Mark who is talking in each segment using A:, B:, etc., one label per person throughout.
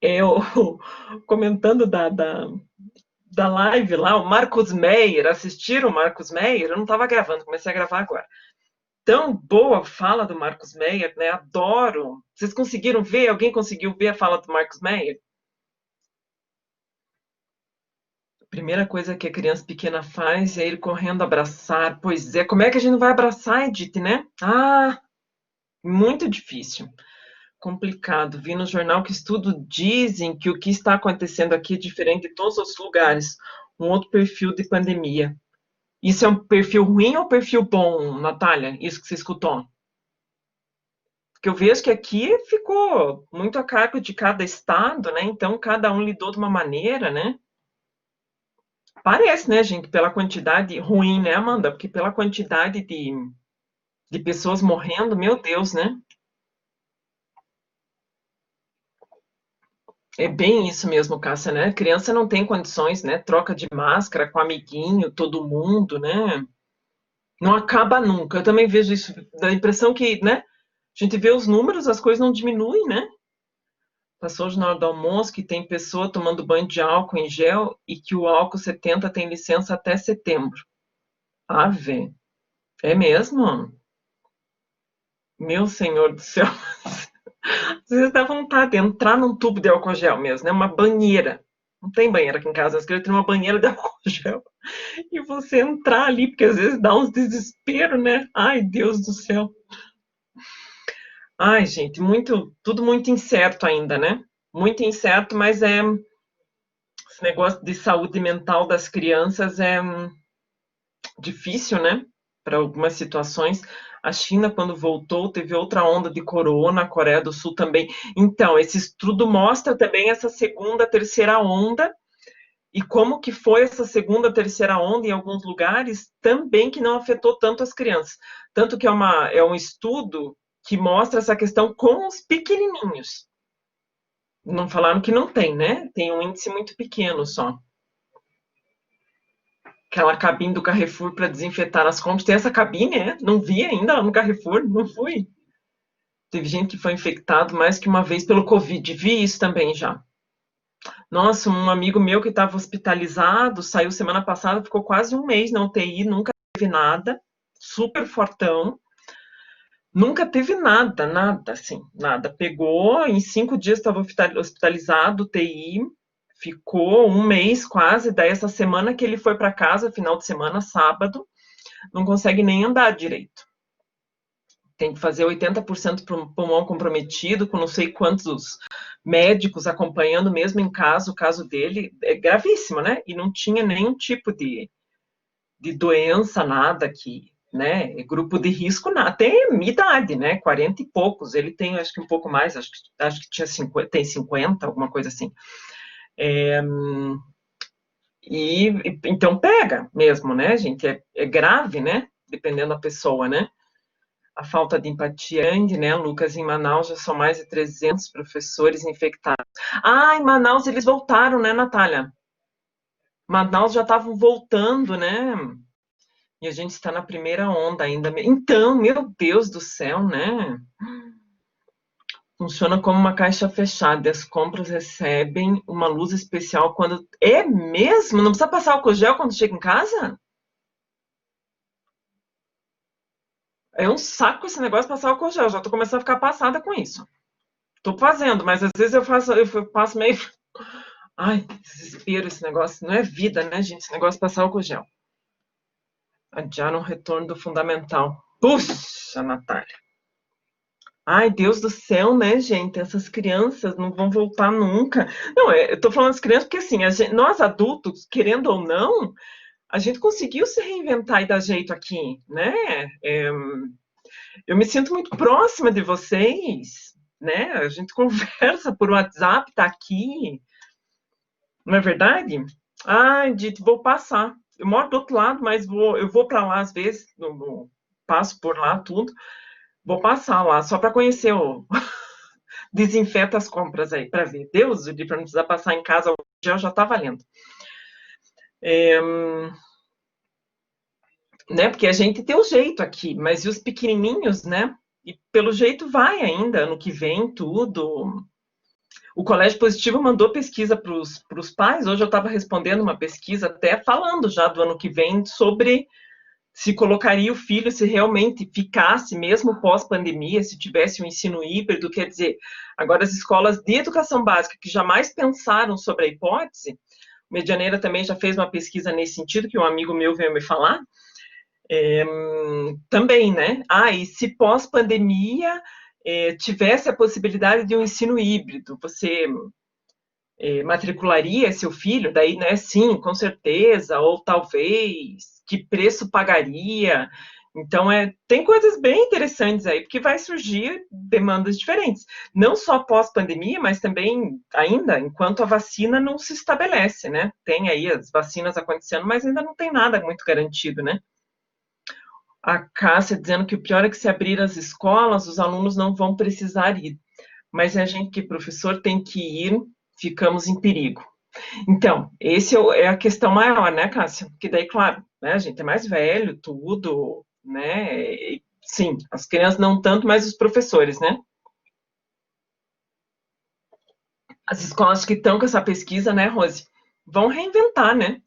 A: Eu comentando da live lá, o Marcos Meyer, assistiram o Marcos Meyer? Eu não estava gravando, comecei a gravar agora. Tão boa a fala do Marcos Meyer, né? Adoro. Vocês conseguiram ver? Alguém conseguiu ver a fala do Marcos Meyer? A primeira coisa que a criança pequena faz é ir correndo abraçar. Pois é, como é que a gente não vai abraçar, Edith, né? Ah, muito difícil. Complicado. Vi no jornal que estudos dizem que o que está acontecendo aqui é diferente de todos os lugares. Um outro perfil de pandemia. Isso é um perfil ruim ou perfil bom, Natália? Isso que você escutou? Porque eu vejo que aqui ficou muito a cargo de cada estado, né? Então cada um lidou de uma maneira, né? Parece, né, gente, pela quantidade ruim, né, Amanda? Porque pela quantidade de pessoas morrendo, meu Deus, né? É bem isso mesmo, Cássia, né? Criança não tem condições, né? Troca de máscara com amiguinho, todo mundo, né? Não acaba nunca. Eu também vejo isso, dá a impressão que, né? A gente vê os números, as coisas não diminuem, né? Passou hoje na hora do almoço que tem pessoa tomando banho de álcool em gel e que o álcool 70 tem licença até setembro. Ave, é mesmo? Meu senhor do céu. Às vezes dá vontade de entrar num tubo de álcool gel mesmo, né? Uma banheira. Não tem banheira aqui em casa, mas queria ter uma banheira de álcool gel. E você entrar ali, porque às vezes dá uns desespero, né? Ai, Deus do céu. Ai, gente, tudo muito incerto ainda, né? Muito incerto, mas esse negócio de saúde mental das crianças é difícil, né? Para algumas situações. A China, quando voltou, teve outra onda de corona, a Coreia do Sul também. Então, esse estudo mostra também essa segunda, terceira onda e como que foi essa segunda, terceira onda em alguns lugares também que não afetou tanto as crianças. Tanto que é um estudo que mostra essa questão com os pequenininhos. Não falaram que não tem, né? Tem um índice muito pequeno só. Aquela cabine do Carrefour para desinfetar as compras. Tem essa cabine, é? Não vi ainda lá no Carrefour, não fui. Teve gente que foi infectado mais que uma vez pelo Covid. Vi isso também já. Nossa, um amigo meu que estava hospitalizado, saiu semana passada, ficou quase um mês na UTI, nunca teve nada, super fortão, nunca teve nada, nada, assim, nada. Pegou, em 5 dias estava hospitalizado, UTI, ficou um mês quase, daí essa semana que ele foi para casa, final de semana, sábado, não consegue nem andar direito. Tem que fazer 80% pulmão comprometido, com não sei quantos médicos acompanhando, mesmo em caso, o caso dele é gravíssimo, né? E não tinha nenhum tipo de doença, nada que, né? Grupo de risco, nada. Tem minha idade, né? 40 e poucos. Ele tem, acho que um pouco mais, acho que tinha 50, tem 50, alguma coisa assim. É, então pega mesmo, né, gente? É grave, né? Dependendo da pessoa, né? A falta de empatia é grande, né, Lucas? Em Manaus já são mais de 300 professores infectados. Ah, em Manaus eles voltaram, né, Natália? Manaus já estavam voltando, né? E a gente está na primeira onda ainda. Então, meu Deus do céu, né? Funciona como uma caixa fechada. As compras recebem uma luz especial quando. É mesmo? Não precisa passar álcool gel quando chega em casa? É um saco esse negócio de passar álcool gel. Já tô começando a ficar passada com isso. Tô fazendo, mas às vezes eu passo meio. Ai, desespero esse negócio. Não é vida, né, gente? Esse negócio de passar álcool gel. Adiar um retorno do fundamental. Puxa, Natália. Ai, Deus do céu, né, gente? Essas crianças não vão voltar nunca. Não, eu tô falando das crianças porque, assim, nós adultos, querendo ou não, a gente conseguiu se reinventar e dar jeito aqui, né? Eu me sinto muito próxima de vocês, né? A gente conversa por WhatsApp, tá aqui, não é verdade? Ai, Dito, vou passar. Eu moro do outro lado, mas eu vou para lá às vezes, passo por lá tudo. Vou passar lá só para conhecer o desinfeta as compras aí para ver. Deus, para não precisar passar em casa, o gel já tá valendo. É, né? Porque a gente tem o jeito aqui, mas e os pequenininhos, né? E pelo jeito vai ainda ano que vem tudo. O Colégio Positivo mandou pesquisa para os pais. Hoje eu estava respondendo uma pesquisa até falando já do ano que vem sobre se colocaria o filho, se realmente ficasse, mesmo pós-pandemia, se tivesse um ensino híbrido, quer dizer, agora as escolas de educação básica que jamais pensaram sobre a hipótese, Medianeira também já fez uma pesquisa nesse sentido, que um amigo meu veio me falar, também, né? E se pós-pandemia tivesse a possibilidade de um ensino híbrido, você matricularia seu filho? Daí, né, sim, com certeza, ou talvez, que preço pagaria? Então, tem coisas bem interessantes aí, porque vai surgir demandas diferentes. Não só pós-pandemia, mas também ainda enquanto a vacina não se estabelece, né? Tem aí as vacinas acontecendo, mas ainda não tem nada muito garantido, né? A Cássia dizendo que o pior é que se abrir as escolas, os alunos não vão precisar ir. Mas a gente, que professor, tem que ir, ficamos em perigo. Então, esse é a questão maior, né, Cássia? Que daí, claro, né, a gente é mais velho, tudo, né? E, sim, as crianças não tanto, mas os professores, né? As escolas que estão com essa pesquisa, né, Rose, vão reinventar, né?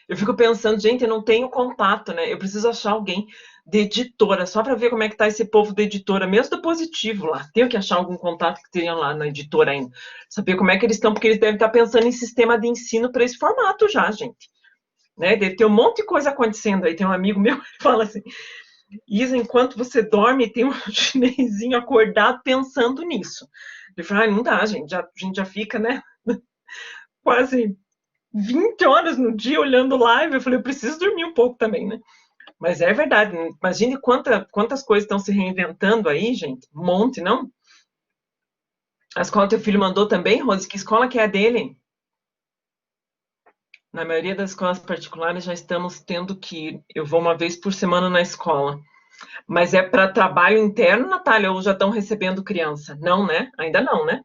A: Eu fico pensando, gente, eu não tenho contato, né? Eu preciso achar alguém de editora, só para ver como é que tá esse povo de editora, mesmo do Positivo lá. Tenho que achar algum contato que tenha lá na editora ainda. Saber como é que eles estão, porque eles devem estar pensando em sistema de ensino para esse formato já, gente. Né? Deve ter um monte de coisa acontecendo aí. Tem um amigo meu que fala assim, Isa, enquanto você dorme, tem um chinesinho acordado pensando nisso. Ele fala, não dá, gente, a gente já fica, né, quase 20 horas no dia olhando live. Eu falei, eu preciso dormir um pouco também, né? Mas é verdade, imagine quantas coisas estão se reinventando aí, gente. Um monte, não? A escola que teu filho mandou também, Rose, que escola que é a dele? Na maioria das escolas particulares já estamos tendo que ir. Eu vou uma vez por semana na escola. Mas é para trabalho interno, Natália, ou já estão recebendo criança? Não, né? Ainda não, né?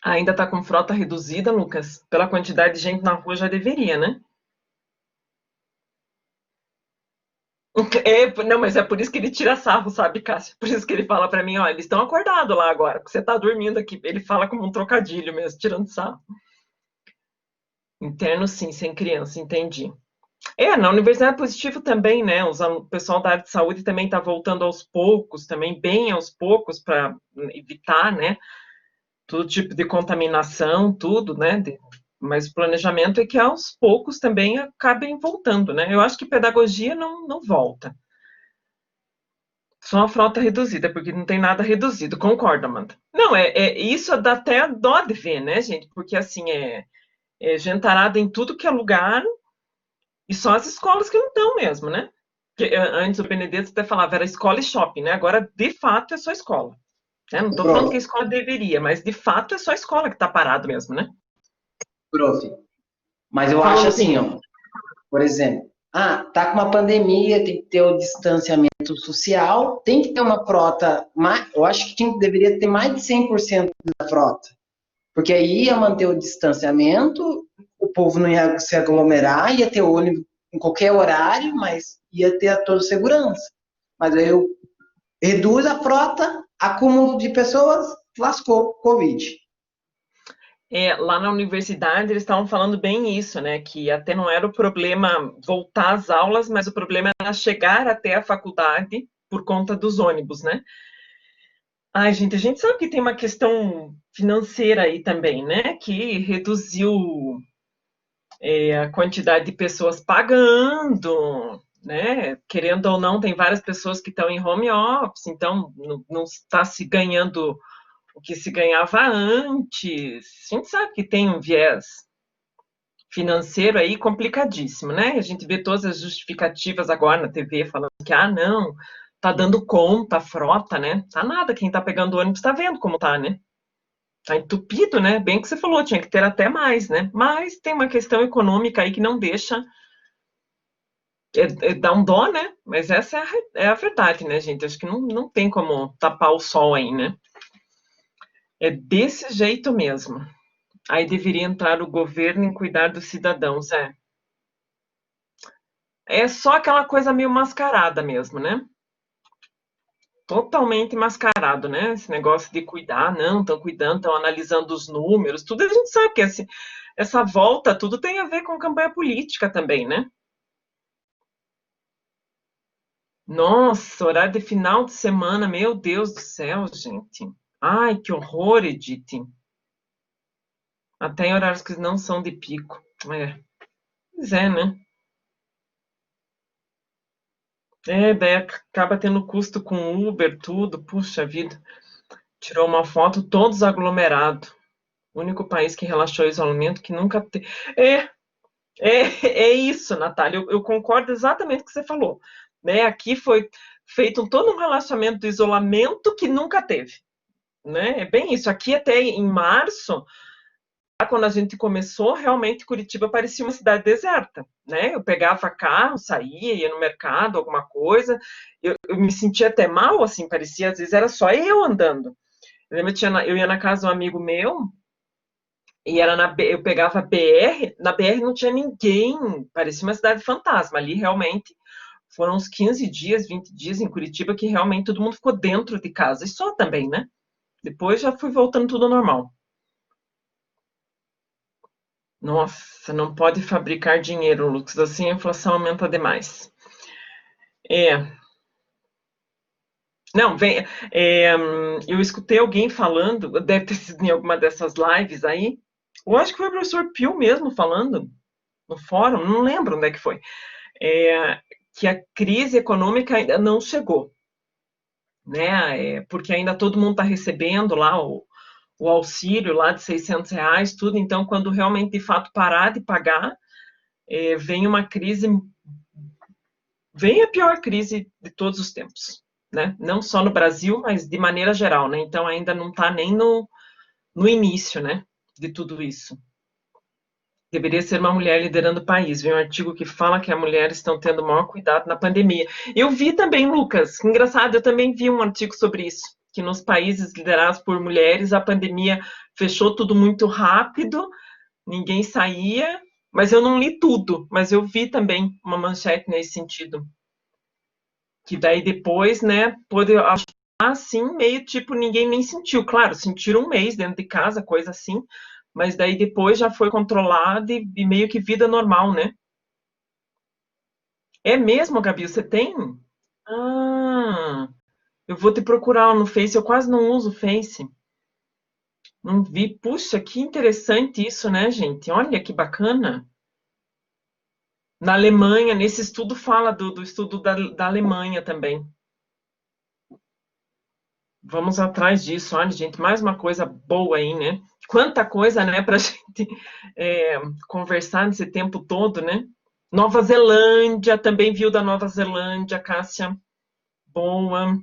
A: Ainda está com frota reduzida, Lucas? Pela quantidade de gente na rua já deveria, né? Não, mas é por isso que ele tira sarro, sabe, Cássio? Por isso que ele fala para mim, ó, eles estão acordados lá agora, porque você está dormindo aqui. Ele fala como um trocadilho mesmo, tirando sarro. Interno, sim, sem criança, entendi. Na Universidade Positivo também, né? O pessoal da área de saúde também está voltando aos poucos, também bem aos poucos, para evitar, né? Todo tipo de contaminação, tudo, né? Mas o planejamento é que aos poucos também acabem voltando, né? Eu acho que pedagogia não volta. Só a frota reduzida, porque não tem nada reduzido, concorda, Amanda? Não, isso dá até dó de ver, né, gente? Porque assim, gentarada em tudo que é lugar, e só as escolas que não estão mesmo, né? Porque, antes o Benedetto até falava, era escola e shopping, né? Agora, de fato, é só escola. Né? Não estou falando
B: Prof,
A: que a escola deveria, mas de fato é só escola que está parado mesmo, né?
B: prof. Mas eu
A: Fala,
B: acho assim,
A: Luquinha.
B: ó, por exemplo, tá com uma pandemia, tem que ter o distanciamento social, tem que ter uma frota, eu acho que deveria ter mais de 100% da frota, porque aí ia manter o distanciamento, o povo não ia se aglomerar, ia ter ônibus em qualquer horário, mas ia ter a toda segurança. Mas aí eu reduz a frota, acúmulo de pessoas, lascou, Covid.
A: Lá na universidade eles estavam falando bem isso, né? Que até não era o problema voltar às aulas, mas o problema era chegar até a faculdade por conta dos ônibus, né? Ai, gente, a gente sabe que tem uma questão financeira aí também, né? Que reduziu a quantidade de pessoas pagando, né? Querendo ou não, tem várias pessoas que estão em home office, então não está se ganhando o que se ganhava antes. A gente sabe que tem um viés financeiro aí complicadíssimo, né? A gente vê todas as justificativas agora na TV falando que, não, tá dando conta a frota, né? Tá nada, quem tá pegando ônibus tá vendo como tá, né? Tá entupido, né? Bem que você falou, tinha que ter até mais, né? Mas tem uma questão econômica aí que não deixa, dá um dó, né? Mas essa é a verdade, né, gente? Acho que não tem como tapar o sol aí, né? É desse jeito mesmo. Aí deveria entrar o governo em cuidar dos cidadãos, é. É só aquela coisa meio mascarada mesmo, né? Totalmente mascarado, né? Esse negócio de cuidar, não, estão cuidando, estão analisando os números, tudo a gente sabe que essa volta, tudo tem a ver com campanha política também, né? Nossa, horário de final de semana, meu Deus do céu, gente. Ai, que horror, Edith. Até em horários que não são de pico. É, pois é, né? É, daí acaba tendo custo com Uber, tudo. Puxa vida. Tirou uma foto todos aglomerados. O único país que relaxou o isolamento que nunca teve. É, é isso, Natália. Eu concordo exatamente com o que você falou. Né? Aqui foi feito todo um relaxamento do isolamento que nunca teve. Né? É bem isso. Aqui até em março, quando a gente começou, realmente Curitiba parecia uma cidade deserta, né? Eu pegava carro, saía, ia no mercado, alguma coisa, eu me sentia até mal, assim, parecia, às vezes era só eu andando. Eu lembro, eu ia na casa de um amigo meu, e era eu pegava a BR, na BR não tinha ninguém, parecia uma cidade fantasma, ali realmente foram uns 15 dias, 20 dias em Curitiba, que realmente todo mundo ficou dentro de casa, e só também, né? Depois já fui voltando tudo ao normal. Nossa, não pode fabricar dinheiro, Lucas, assim a inflação aumenta demais. É, não, vem, eu escutei alguém falando, deve ter sido em alguma dessas lives aí, eu acho que foi o professor Pio mesmo falando, no fórum, não lembro onde é que foi, é, que a crise econômica ainda não chegou, né, porque ainda todo mundo está recebendo lá o auxílio lá de R$ 600, tudo, então quando realmente, de fato, parar de pagar, vem uma crise, vem a pior crise de todos os tempos, né? Não só no Brasil, mas de maneira geral, né? Então ainda não está nem no início, né? De tudo isso. Deveria ser uma mulher liderando o país. Vem um artigo que fala que as mulheres estão tendo maior cuidado na pandemia. Eu vi também, Lucas, que engraçado, eu também vi um artigo sobre isso, que nos países liderados por mulheres a pandemia fechou tudo muito rápido, ninguém saía, mas eu não li tudo, mas eu vi também uma manchete nesse sentido. Que daí depois, né, pôde achar assim, meio tipo, ninguém nem sentiu. Claro, sentiram um mês dentro de casa, coisa assim, mas daí depois já foi controlado e meio que vida normal, né? É mesmo, Gabi, você tem? Ah, eu vou te procurar no Face, eu quase não uso o Face. Não vi. Puxa, que interessante isso, né, gente? Olha que bacana. Na Alemanha, nesse estudo fala do estudo da Alemanha também. Vamos atrás disso. Olha, gente, mais uma coisa boa aí, né? Quanta coisa, né, para a gente conversar nesse tempo todo, né? Nova Zelândia, também viu da Nova Zelândia, Cássia? Boa.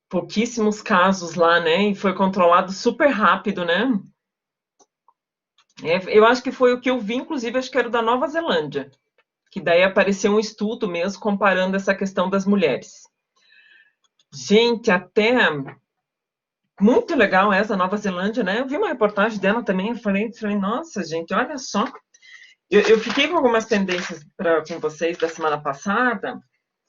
A: Pouquíssimos casos lá, né? E foi controlado super rápido, né? Eu acho que foi o que eu vi, inclusive, acho que era o da Nova Zelândia, que daí apareceu um estudo mesmo comparando essa questão das mulheres. Gente, até muito legal essa Nova Zelândia, né? Eu vi uma reportagem dela também, eu falei, nossa, gente, olha só. Eu fiquei com algumas tendências com vocês da semana passada,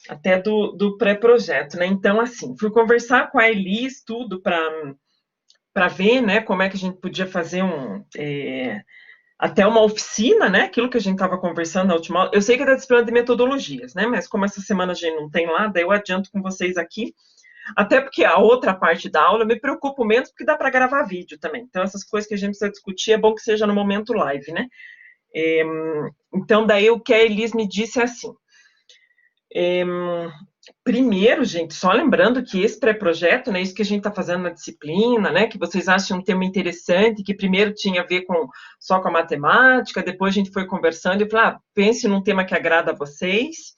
A: até do pré-projeto, né? Então, assim, fui conversar com a Elis, tudo, para ver, né, como é que a gente podia fazer até uma oficina, né? Aquilo que a gente estava conversando na última. Eu sei que é da disciplina de metodologias, né? Mas como essa semana a gente não tem lá, daí eu adianto com vocês aqui. Até porque a outra parte da aula eu me preocupo menos, porque dá para gravar vídeo também. Então, essas coisas que a gente precisa discutir, é bom que seja no momento live, né? Então, daí o que a Elis me disse é assim. Primeiro, gente, só lembrando que esse pré-projeto, né, isso que a gente está fazendo na disciplina, né, que vocês acham um tema interessante, que primeiro tinha a ver só com a matemática, depois a gente foi conversando e falou, pense num tema que agrada a vocês,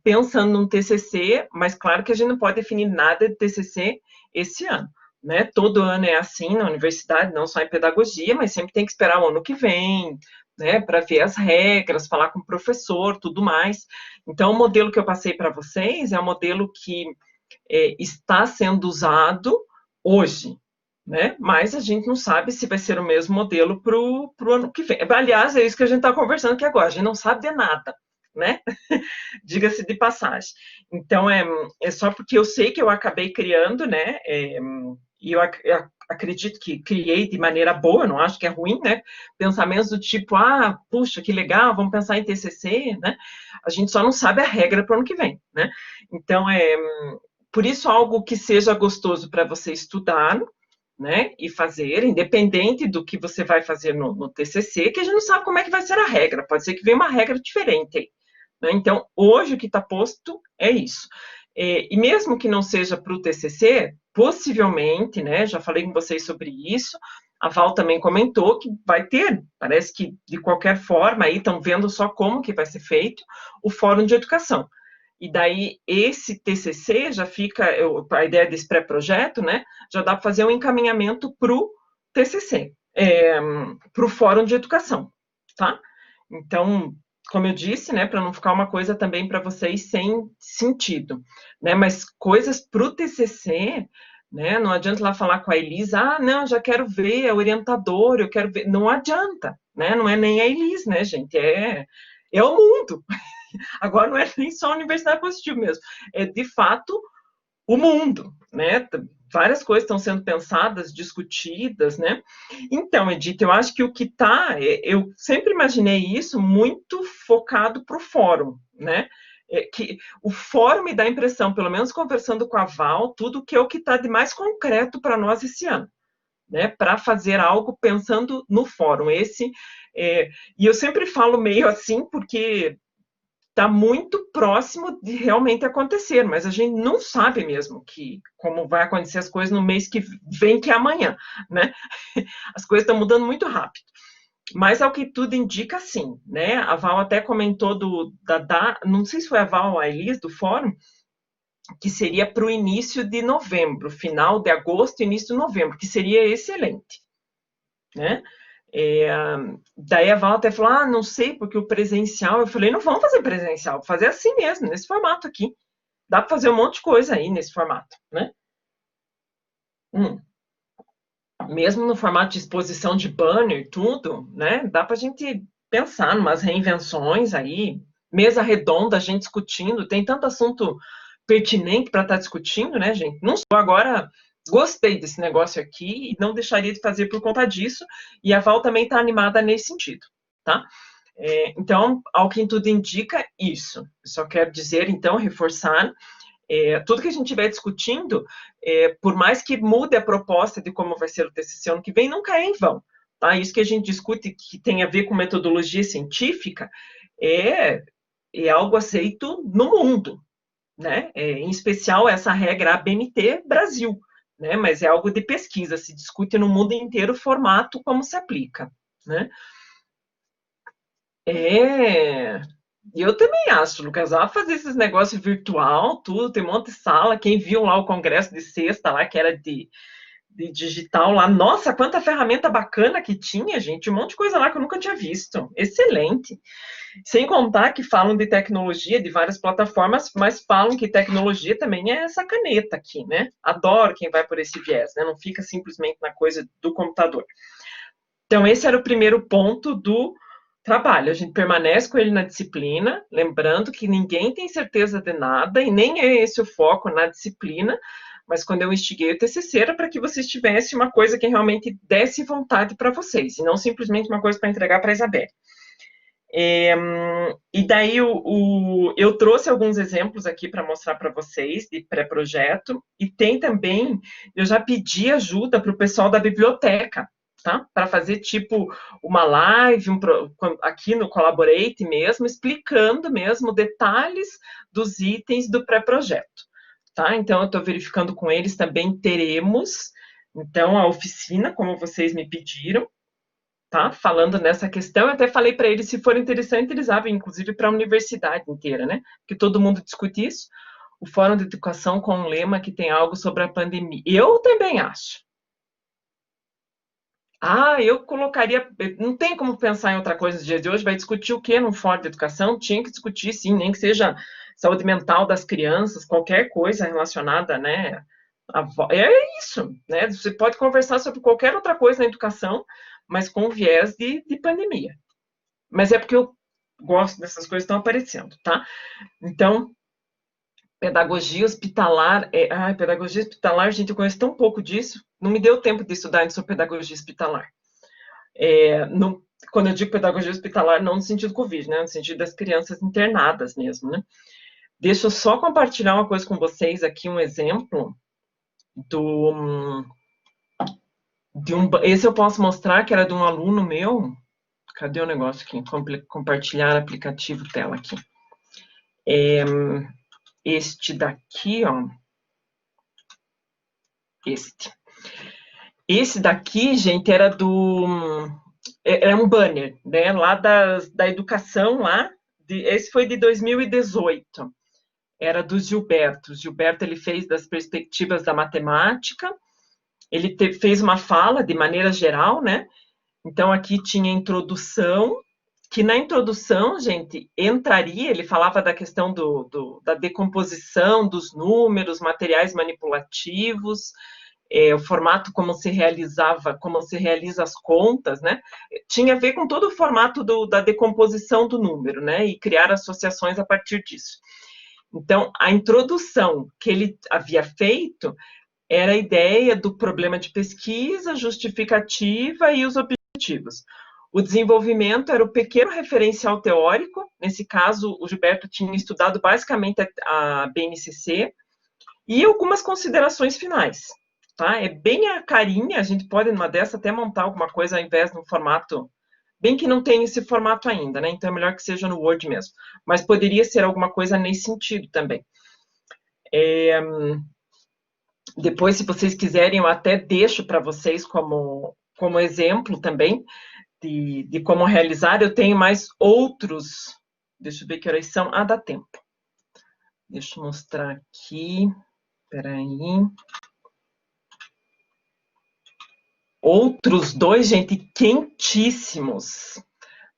A: pensando num TCC, mas claro que a gente não pode definir nada de TCC esse ano, né? Todo ano é assim na universidade, não só em pedagogia, mas sempre tem que esperar o ano que vem, né? Para ver as regras, falar com o professor, tudo mais. Então, o modelo que eu passei para vocês é um modelo que está sendo usado hoje, né? Mas a gente não sabe se vai ser o mesmo modelo para o ano que vem. Aliás, é isso que a gente está conversando aqui agora, a gente não sabe de nada. né? Diga-se de passagem. Então, é só porque eu sei que eu acabei criando, né? E eu acredito que criei de maneira boa, não acho que é ruim, né? Pensamentos do tipo, puxa, que legal, vamos pensar em TCC, né? A gente só não sabe a regra para o ano que vem, né? Então, por isso, algo que seja gostoso para você estudar, né, e fazer, independente do que você vai fazer no TCC, que a gente não sabe como é que vai ser a regra, pode ser que venha uma regra diferente aí, né? Então, hoje o que está posto é isso. E mesmo que não seja para o TCC, possivelmente, né, já falei com vocês sobre isso, a Val também comentou que vai ter, parece que de qualquer forma, aí estão vendo só como que vai ser feito o Fórum de Educação. E daí, esse TCC já fica, a ideia desse pré-projeto, né, já dá para fazer um encaminhamento para o TCC, para o Fórum de Educação, tá? Então, como eu disse, né, para não ficar uma coisa também para vocês sem sentido, né, mas coisas para o TCC, né, não adianta lá falar com a Elisa, não, já quero ver a orientadora, eu quero ver, não adianta, né, não é nem a Elisa, né, gente, é o mundo. Agora não é nem só a Universidade Positivo mesmo, é de fato o mundo, né? Várias coisas estão sendo pensadas, discutidas, né? Então, Edith, eu acho que o que está, eu sempre imaginei isso muito focado para o fórum, né? Que o fórum me dá a impressão, pelo menos conversando com a Val, tudo que é o que está de mais concreto para nós esse ano, né? Para fazer algo pensando no fórum. E eu sempre falo meio assim, porque está muito próximo de realmente acontecer, mas a gente não sabe mesmo como vai acontecer as coisas no mês que vem, que é amanhã, né? As coisas estão mudando muito rápido. Mas ao que tudo indica, sim, né? A Val até comentou não sei se foi a Val ou a Elis do fórum, que seria para o início de novembro, final de agosto, início de novembro, que seria excelente, né? Daí a Val até falou, não sei, porque o presencial, eu falei, não vamos fazer presencial, vou fazer assim mesmo, nesse formato aqui. Dá para fazer um monte de coisa aí nesse formato, né? Mesmo no formato de exposição de banner e tudo, né? Dá para a gente pensar em umas reinvenções aí, mesa redonda, a gente discutindo, tem tanto assunto pertinente para estar discutindo, né, gente? Não sou agora. Gostei desse negócio aqui e não deixaria de fazer por conta disso. E a Val também está animada nesse sentido, tá? Então, ao que tudo indica, isso. Só quero dizer, então, reforçar, tudo que a gente estiver discutindo, por mais que mude a proposta de como vai ser o TCC ano que vem, nunca é em vão. Tá? Isso que a gente discute, que tem a ver com metodologia científica, é algo aceito no mundo, né? Em especial essa regra ABNT Brasil, né? Mas é algo de pesquisa, se discute no mundo inteiro o formato como se aplica, né? E eu também acho, Lucas, fazer esses negócios virtual, tudo, tem um monte de sala, quem viu lá o congresso de sexta lá, que era de digital lá, nossa, quanta ferramenta bacana que tinha, gente, um monte de coisa lá que eu nunca tinha visto, excelente. Sem contar que falam de tecnologia, de várias plataformas, mas falam que tecnologia também é essa caneta aqui, né? Adoro quem vai por esse viés, né? Não fica simplesmente na coisa do computador. Então, esse era o primeiro ponto do trabalho. A gente permanece com ele na disciplina, lembrando que ninguém tem certeza de nada, e nem é esse o foco na disciplina, mas quando eu instiguei o TCC era para que vocês tivessem uma coisa que realmente desse vontade para vocês, e não simplesmente uma coisa para entregar para a Isabel. E daí eu trouxe alguns exemplos aqui para mostrar para vocês de pré-projeto, e tem também, eu já pedi ajuda para o pessoal da biblioteca, tá? Para fazer tipo uma live, aqui no Collaborate mesmo, explicando mesmo detalhes dos itens do pré-projeto, tá? Então eu estou verificando com eles, também teremos, então, a oficina, como vocês me pediram, tá? Falando nessa questão, eu até falei para eles, se for interessante, eles abrem, inclusive, para a universidade inteira, né? Porque todo mundo discute isso. O Fórum de Educação com um lema que tem algo sobre a pandemia. Eu também acho. Eu colocaria. Não tem como pensar em outra coisa nos dias de hoje. Vai discutir o quê no Fórum de Educação? Tinha que discutir, sim, nem que seja saúde mental das crianças, qualquer coisa relacionada, né? É isso, né? Você pode conversar sobre qualquer outra coisa na educação, mas com viés de pandemia. Mas é porque gosto dessas coisas, estão aparecendo, tá? Então, pedagogia hospitalar, pedagogia hospitalar, gente, eu conheço tão pouco disso, não me deu tempo de estudar sobre pedagogia hospitalar. Quando eu digo pedagogia hospitalar, não no sentido Covid, né, no sentido das crianças internadas mesmo, né. Deixa eu só compartilhar uma coisa com vocês aqui, um exemplo esse eu posso mostrar, que era de um aluno meu. Cadê o negócio aqui? Compartilhar aplicativo tela aqui. Este daqui, ó. Esse daqui, gente, era um banner, né, lá da educação lá, esse foi de 2018, era do Gilberto. O Gilberto, ele fez das perspectivas da matemática, ele fez uma fala de maneira geral, né, então aqui tinha introdução, que na introdução, gente, entraria, ele falava da questão da decomposição dos números, materiais manipulativos, o formato como se realiza as contas, né? Tinha a ver com todo o formato da decomposição do número, né? E criar associações a partir disso. Então, a introdução que ele havia feito era a ideia do problema de pesquisa, justificativa e os objetivos. O desenvolvimento era o pequeno referencial teórico, nesse caso, o Gilberto tinha estudado basicamente a BNCC, e algumas considerações finais. Tá? É bem a carinha, a gente pode, numa dessa, até montar alguma coisa ao invés de um formato, bem que não tem esse formato ainda, né? Então é melhor que seja no Word mesmo. Mas poderia ser alguma coisa nesse sentido também. Depois, se vocês quiserem, eu até deixo para vocês como exemplo também de como realizar. Eu tenho mais outros. Deixa eu ver que horas são. Dá tempo. Deixa eu mostrar aqui. Espera aí. Outros dois, gente, quentíssimos.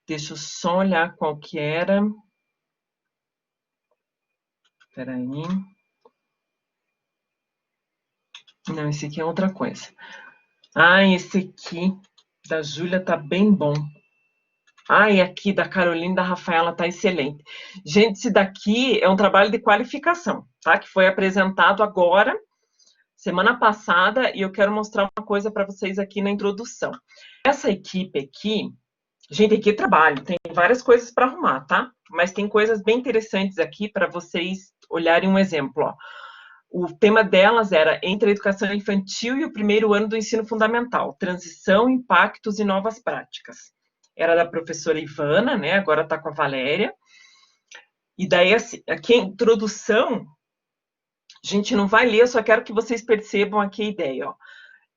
A: Deixa eu só olhar qual que era. Espera aí. Não, esse aqui é outra coisa. Esse aqui da Júlia tá bem bom. E aqui da Carolina e da Rafaela tá excelente. Gente, esse daqui é um trabalho de qualificação, tá? Que foi apresentado agora, semana passada, e eu quero mostrar uma coisa para vocês aqui na introdução. Essa equipe aqui, gente, aqui é trabalho, tem várias coisas para arrumar, tá? Mas tem coisas bem interessantes aqui para vocês olharem um exemplo, ó. O tema delas era entre a educação infantil e o primeiro ano do ensino fundamental, transição, impactos e novas práticas. Era da professora Ivana, né? Agora está com a Valéria. E daí, assim, aqui a introdução, a gente não vai ler, eu só quero que vocês percebam aqui a ideia, ó.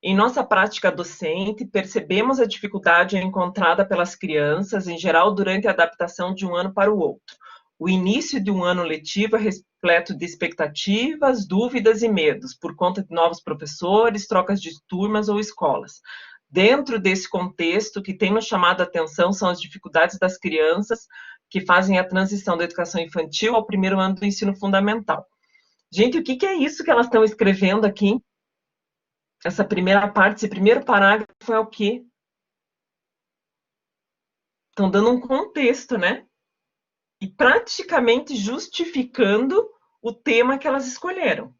A: Em nossa prática docente, percebemos a dificuldade encontrada pelas crianças, em geral, durante a adaptação de um ano para o outro. O início de um ano letivo é repleto de expectativas, dúvidas e medos, por conta de novos professores, trocas de turmas ou escolas. Dentro desse contexto, o que tem nos chamado a atenção são as dificuldades das crianças que fazem a transição da educação infantil ao primeiro ano do ensino fundamental. Gente, o que é isso que elas estão escrevendo aqui? Essa primeira parte, esse primeiro parágrafo é o quê? Estão dando um contexto, né? E praticamente justificando o tema que elas escolheram.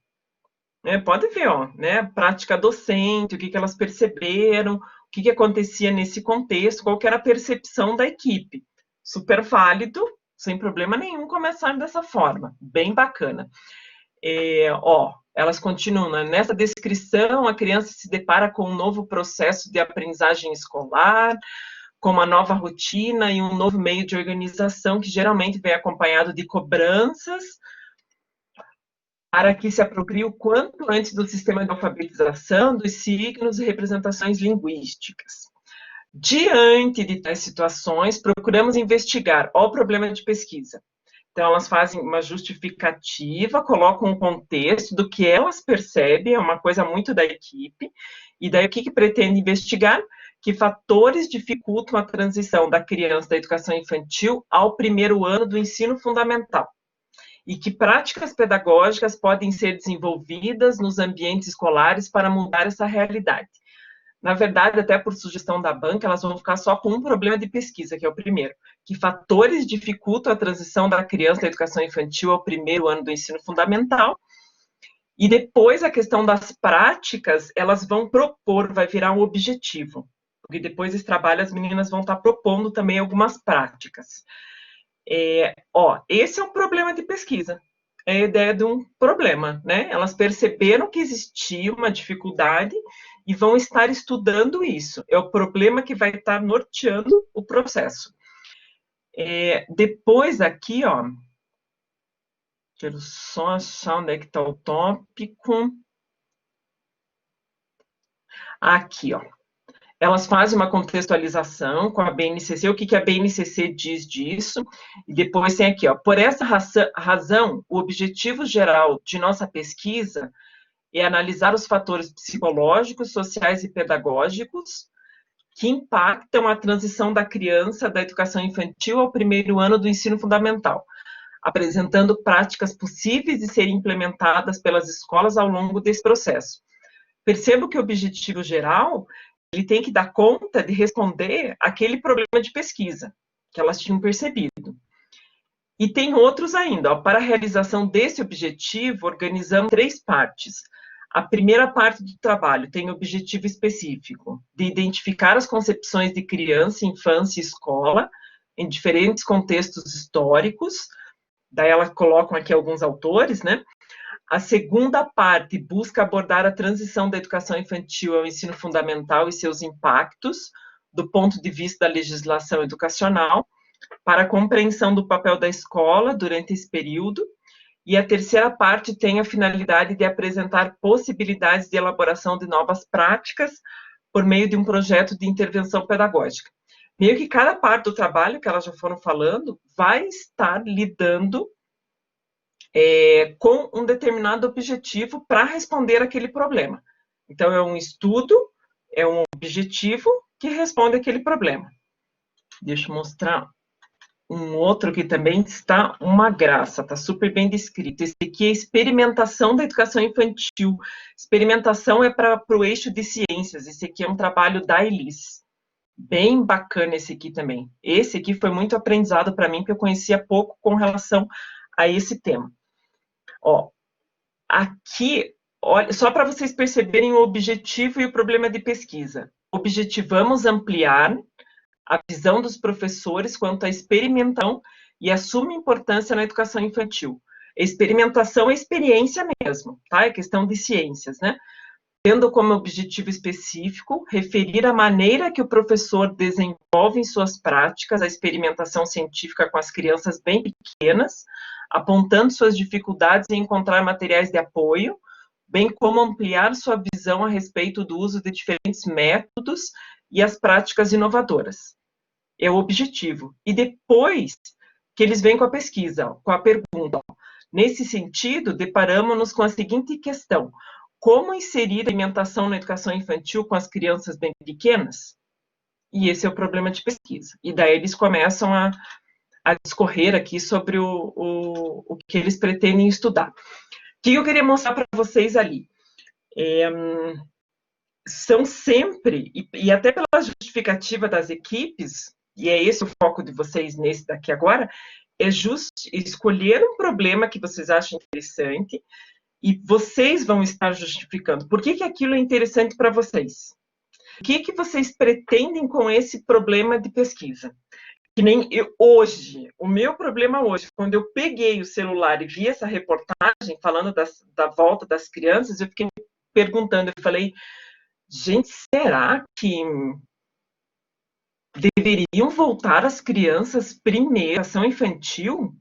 A: Pode ver, ó, né? Prática docente, o que elas perceberam, o que acontecia nesse contexto, qual que era a percepção da equipe. Super válido, sem problema nenhum começar dessa forma, bem bacana. Elas continuam, né? Nessa descrição, a criança se depara com um novo processo de aprendizagem escolar, com uma nova rotina e um novo meio de organização que geralmente vem acompanhado de cobranças para que se aproprie o quanto antes do sistema de alfabetização, dos signos e representações linguísticas. Diante de tais situações, procuramos investigar o problema de pesquisa. Então, elas fazem uma justificativa, colocam um contexto do que elas percebem, é uma coisa muito da equipe, e daí o que pretende investigar? Que fatores dificultam a transição da criança da educação infantil ao primeiro ano do ensino fundamental, e que práticas pedagógicas podem ser desenvolvidas nos ambientes escolares para mudar essa realidade. Na verdade, até por sugestão da banca, elas vão ficar só com um problema de pesquisa, que é o primeiro, que fatores dificultam a transição da criança da educação infantil ao primeiro ano do ensino fundamental. E depois a questão das práticas, elas vão propor, vai virar um objetivo. Porque depois desse trabalho as meninas vão estar propondo também algumas práticas. Esse é um problema de pesquisa. É a ideia de um problema, né? Elas perceberam que existia uma dificuldade e vão estar estudando isso. É o problema que vai estar norteando o processo. Depois aqui, quero só achar onde é que está o tópico. Aqui, elas fazem uma contextualização com a BNCC, o que a BNCC diz disso, e depois tem aqui, por essa razão, o objetivo geral de nossa pesquisa é analisar os fatores psicológicos, sociais e pedagógicos que impactam a transição da criança da educação infantil ao primeiro ano do ensino fundamental, apresentando práticas possíveis de serem implementadas pelas escolas ao longo desse processo. Percebo que o objetivo geral ele tem que dar conta de responder aquele problema de pesquisa que elas tinham percebido. E tem outros ainda. Para a realização desse objetivo, organizamos 3 partes. A primeira parte do trabalho tem objetivo específico de identificar as concepções de criança, infância e escola em diferentes contextos históricos. Daí elas colocam aqui alguns autores, né? A segunda parte busca abordar a transição da educação infantil ao ensino fundamental e seus impactos, do ponto de vista da legislação educacional, para a compreensão do papel da escola durante esse período. E a terceira parte tem a finalidade de apresentar possibilidades de elaboração de novas práticas por meio de um projeto de intervenção pedagógica. Meio que cada parte do trabalho que elas já foram falando vai estar lidando com um determinado objetivo para responder aquele problema. Então, é um estudo, é um objetivo que responde aquele problema. Deixa eu mostrar um outro que também está uma graça, está super bem descrito. Esse aqui é experimentação da educação infantil. Experimentação é para o eixo de ciências. Esse aqui é um trabalho da Elis. Bem bacana esse aqui também. Esse aqui foi muito aprendizado para mim, porque eu conhecia pouco com relação a esse tema. Aqui, olha, só para vocês perceberem o objetivo e o problema de pesquisa. Objetivamos ampliar a visão dos professores quanto à experimentação e a suma importância na educação infantil. Experimentação é experiência mesmo, tá? É questão de ciências, né? Tendo como objetivo específico referir a maneira que o professor desenvolve em suas práticas a experimentação científica com as crianças bem pequenas, apontando suas dificuldades em encontrar materiais de apoio, bem como ampliar sua visão a respeito do uso de diferentes métodos e as práticas inovadoras. É o objetivo. E depois que eles vêm com a pesquisa, com a pergunta. Nesse sentido, deparamos-nos com a seguinte questão: como inserir a alimentação na educação infantil com as crianças bem pequenas? E esse é o problema de pesquisa. E daí eles começam a discorrer aqui sobre o que eles pretendem estudar. O que eu queria mostrar para vocês ali? São sempre, e até pela justificativa das equipes, e é esse o foco de vocês nesse daqui agora, é escolher um problema que vocês acham interessante e vocês vão estar justificando. Por que aquilo é interessante para vocês? O que vocês pretendem com esse problema de pesquisa? Que nem eu, hoje, o meu problema hoje, quando eu peguei o celular e vi essa reportagem falando da volta das crianças, eu fiquei perguntando, eu falei, gente, será que deveriam voltar as crianças primeiro, educação infantil?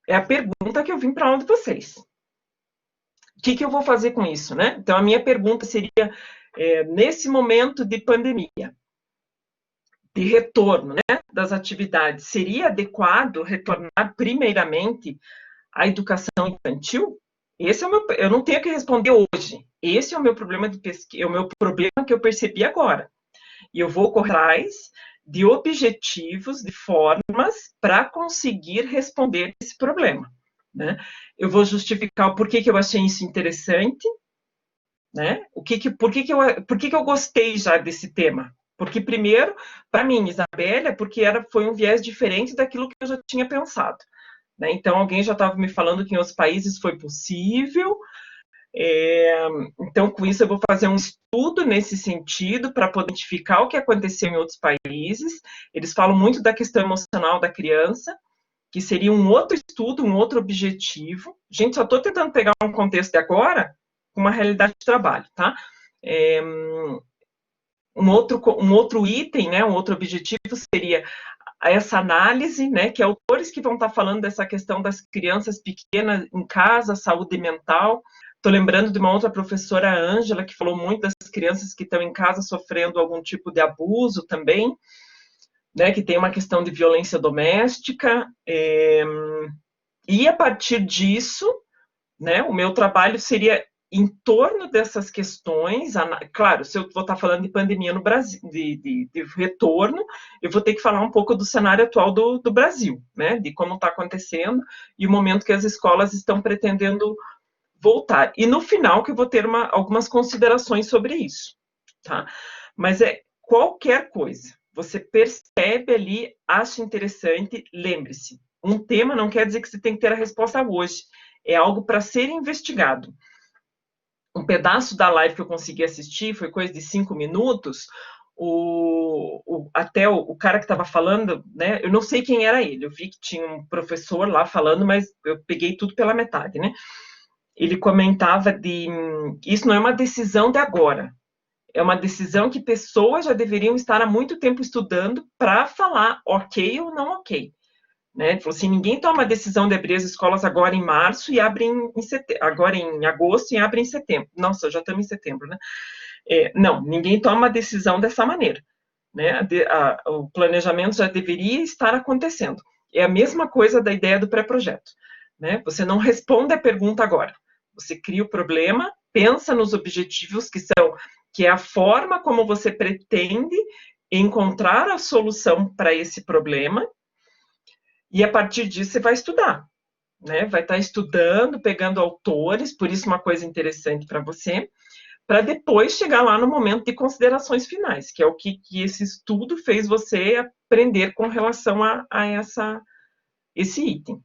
A: É a pergunta que eu vim para a aula de vocês. O que eu vou fazer com isso, né? Então, a minha pergunta seria, nesse momento de pandemia, de retorno, né, das atividades, seria adequado retornar primeiramente à educação infantil? Esse é o meu, eu não tenho que responder hoje. Esse é o meu problema de pesquisa, é o meu problema que eu percebi agora. E eu vou correr atrás de objetivos, de formas para conseguir responder esse problema, né? Eu vou justificar o porquê que eu achei isso interessante, né? Por que eu gostei já desse tema? Porque, primeiro, para mim, Isabelle, porque foi um viés diferente daquilo que eu já tinha pensado. Né? Então, alguém já estava me falando que em outros países foi possível. Então, com isso, eu vou fazer um estudo nesse sentido para poder identificar o que aconteceu em outros países. Eles falam muito da questão emocional da criança, que seria um outro estudo, um outro objetivo. Gente, só estou tentando pegar um contexto de agora com uma realidade de trabalho, tá? Um outro item, né, um outro objetivo seria essa análise, né, que autores que vão estar falando dessa questão das crianças pequenas em casa, saúde mental. Estou lembrando de uma outra professora, Ângela, que falou muito das crianças que estão em casa sofrendo algum tipo de abuso também, né, que tem uma questão de violência doméstica. E a partir disso, né, o meu trabalho seria em torno dessas questões. Claro, se eu vou estar falando de pandemia no Brasil, de retorno, eu vou ter que falar um pouco do cenário atual do Brasil, né, de como está acontecendo e o momento que as escolas estão pretendendo voltar. E no final que eu vou ter algumas considerações sobre isso, tá? Mas qualquer coisa, você percebe ali, acha interessante, lembre-se, um tema não quer dizer que você tem que ter a resposta hoje, é algo para ser investigado. Um pedaço da live que eu consegui assistir, foi coisa de 5 minutos, até o cara que estava falando, né, eu não sei quem era ele, eu vi que tinha um professor lá falando, mas eu peguei tudo pela metade, né? Ele comentava isso não é uma decisão de agora, é uma decisão que pessoas já deveriam estar há muito tempo estudando para falar ok ou não ok. Né? Ele falou assim, ninguém toma a decisão de abrir as escolas agora em março e abre em setembro, agora em agosto e abre em setembro. Nossa, já estamos em setembro, né? Não, ninguém toma a decisão dessa maneira. Né? O planejamento já deveria estar acontecendo. É a mesma coisa da ideia do pré-projeto. Né? Você não responde a pergunta agora. Você cria o problema, pensa nos objetivos que é a forma como você pretende encontrar a solução para esse problema, e a partir disso você vai estudar. Né? Vai estar estudando, pegando autores, por isso uma coisa interessante para você, para depois chegar lá no momento de considerações finais, que é o que esse estudo fez você aprender com relação a esse item.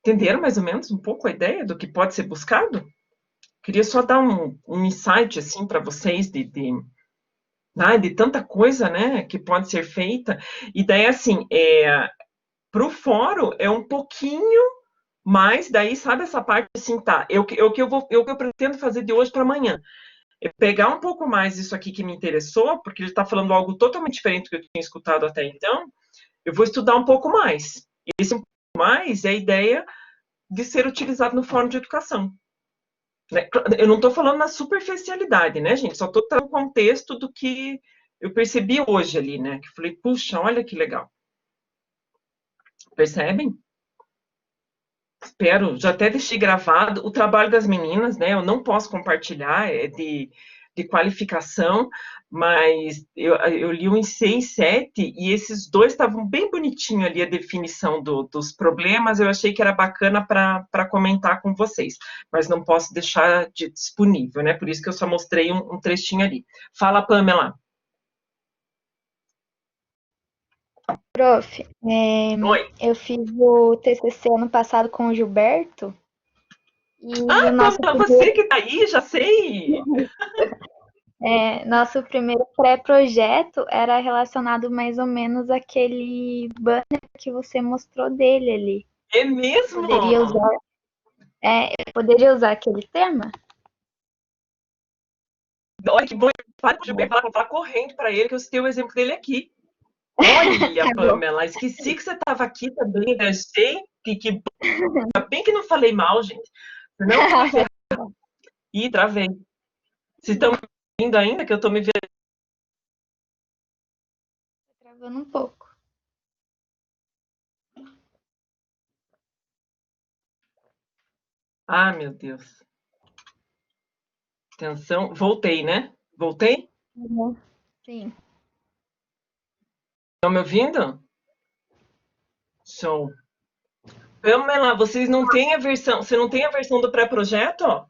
A: Entenderam mais ou menos um pouco a ideia do que pode ser buscado? Queria só dar um insight assim para vocês de tanta coisa, né, que pode ser feita. E daí, assim, para o fórum é um pouquinho mais, daí, sabe essa parte assim, tá, o que eu pretendo fazer de hoje para amanhã. É pegar um pouco mais isso aqui que me interessou, porque ele está falando algo totalmente diferente do que eu tinha escutado até então, eu vou estudar um pouco mais. E esse um pouco mais é a ideia de ser utilizado no fórum de educação. Né? Eu não estou falando na superficialidade, né, gente? Só estou dando contexto do que eu percebi hoje ali, né? Que falei, puxa, olha que legal. Percebem? Espero, já até deixei gravado o trabalho das meninas, né? Eu não posso compartilhar, é de qualificação, mas eu li um em 6, 7, e esses dois estavam bem bonitinho ali a definição dos problemas, eu achei que era bacana para comentar com vocês, mas não posso deixar disponível, né? Por isso que eu só mostrei um trechinho ali. Fala, Pamela.
C: Prof,
A: Oi.
C: eu fiz o TCC ano passado com o Gilberto e o nosso
A: Pamela, você que tá aí, já sei.
C: nosso primeiro pré-projeto era relacionado mais ou menos àquele banner que você mostrou dele ali.
A: É mesmo?
C: Poderia usar aquele tema?
A: Olha que bom, para o Gilberto falar correndo para ele, que eu citei o exemplo dele aqui. Olha, Pamela, esqueci que você estava aqui também, né? Sei que bem que não falei mal, gente. Não, ih, travei. Se estão me vendo ainda, que eu estou me vendo.
C: Travando um pouco.
A: Ah, meu Deus. Atenção, voltei, né? Voltei?
C: Sim.
A: Estão me ouvindo? Show. Pamela, vocês não têm a versão, você não tem a versão do pré-projeto?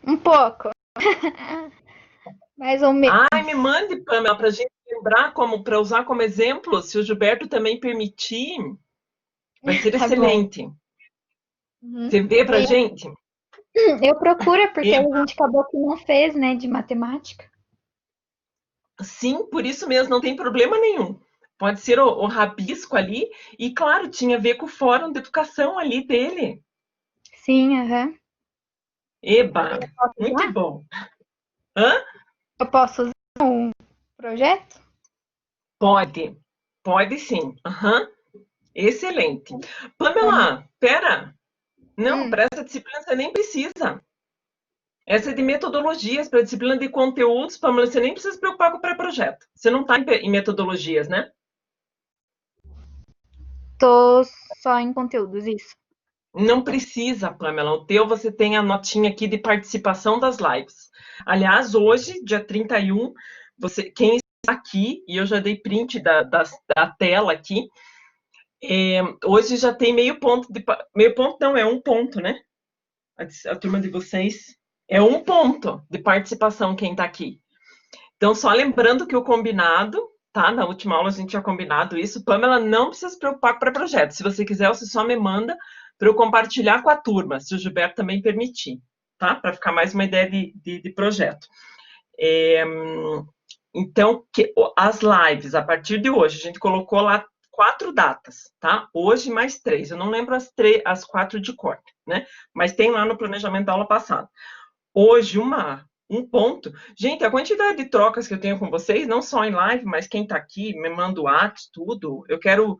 C: Um pouco. Mais ou menos.
A: Ai, me mande, Pamela, para a gente lembrar como, para usar como exemplo, se o Gilberto também permitir, vai ser
C: Tá bom.
A: excelente.
C: Uhum.
A: Você vê para a gente?
C: Eu procuro, porque a
A: E,
C: gente acabou que não fez, né, de matemática.
A: sim, por isso mesmo, não tem problema nenhum. Pode ser o rabisco ali, e claro, tinha a ver com o fórum de educação ali dele.
C: Sim, aham.
A: Eba,
C: Posso
A: muito
C: usar?
A: bom. Hã?
C: Eu posso usar um projeto?
A: Pode, pode sim. Aham, excelente.
C: Vamos.
A: Pamela, pera. Não,
C: Hum,
A: para essa disciplina você nem precisa. Essa é de metodologias, para a disciplina de conteúdos, Pamela, você nem precisa se preocupar com o pré-projeto. Você não está em metodologias, né?
C: tô só em conteúdos, isso.
A: Não precisa, Pamela. O teu você tem a notinha aqui de participação das lives. Aliás, hoje, dia 31, quem está aqui, e eu já dei print da tela aqui, hoje já tem meio ponto de. Meio ponto não, é um ponto, né? A turma de vocês. É um ponto de participação quem está aqui. Então, só lembrando que o combinado, tá? Na última aula a gente tinha combinado isso. Pamela, não precisa se preocupar com o pré-projeto. Se você quiser, você só me manda para eu compartilhar com a turma, se o Gilberto também permitir, tá? Para ficar mais uma ideia de projeto. Então, as lives, a partir de hoje, a gente colocou lá 4 datas, tá? Hoje mais 3. Eu não lembro as 4 de cor, né? Mas tem lá no planejamento da aula passada. Hoje, um ponto. Gente, a quantidade de trocas que eu tenho com vocês, não só em live, mas quem está aqui, me manda o WhatsApp, tudo. Eu quero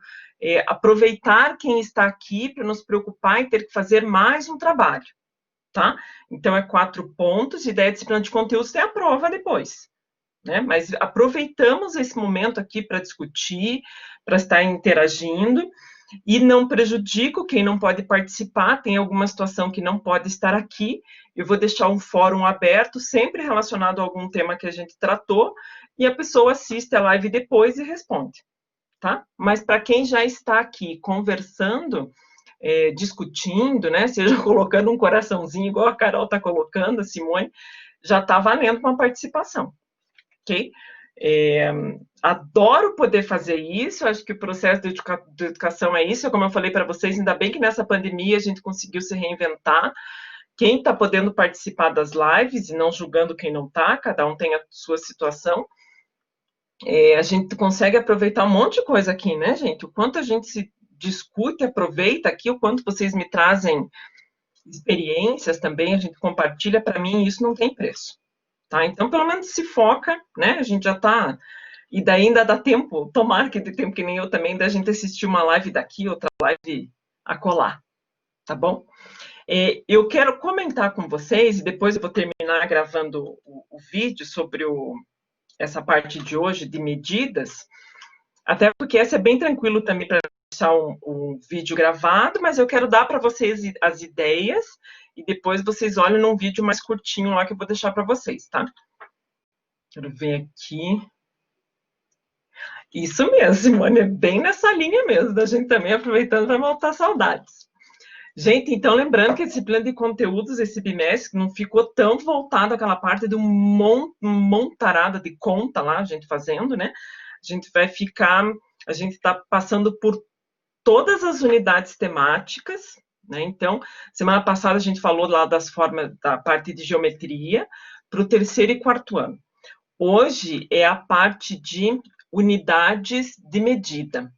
A: aproveitar quem está aqui para nos preocupar em ter que fazer mais um trabalho, tá? Então, é 4 pontos, e daí a disciplina de conteúdos tem a prova depois, né? Mas aproveitamos esse momento aqui para discutir, para estar interagindo, e não prejudico quem não pode participar, tem alguma situação que não pode estar aqui, eu vou deixar um fórum aberto, sempre relacionado a algum tema que a gente tratou, e a pessoa assiste a live depois e responde, tá? Mas para quem já está aqui conversando, discutindo, né, seja colocando um coraçãozinho, igual a Carol está colocando, a Simone, já está valendo uma participação, ok? Adoro poder fazer isso, acho que o processo de educação é isso, como eu falei para vocês, ainda bem que nessa pandemia a gente conseguiu se reinventar, quem está podendo participar das lives, e não julgando quem não está, cada um tem a sua situação, a gente consegue aproveitar um monte de coisa aqui, né, gente? O quanto a gente se discute, aproveita aqui, o quanto vocês me trazem experiências também, a gente compartilha, para mim isso não tem preço, tá? Então, pelo menos se foca, né, a gente já está. E daí ainda dá tempo, tomara que dê tempo que nem eu também, da gente assistir uma live daqui, outra live acolá, tá bom? Eu quero comentar com vocês, e depois eu vou terminar gravando o vídeo sobre essa parte de hoje de medidas, até porque essa é bem tranquilo também para deixar um vídeo gravado, mas eu quero dar para vocês as ideias, e depois vocês olham num vídeo mais curtinho lá que eu vou deixar para vocês, tá? Quero ver aqui. Isso mesmo, Simone, é bem nessa linha mesmo, da gente também aproveitando para matar saudades. Gente, então lembrando que a disciplina de conteúdos esse bimestre não ficou tão voltado àquela parte de montarada de conta lá, a gente fazendo, né? A gente está passando por todas as unidades temáticas, né? Então, semana passada a gente falou lá das formas, da parte de geometria, para o terceiro e quarto ano. Hoje é a parte de unidades de medida,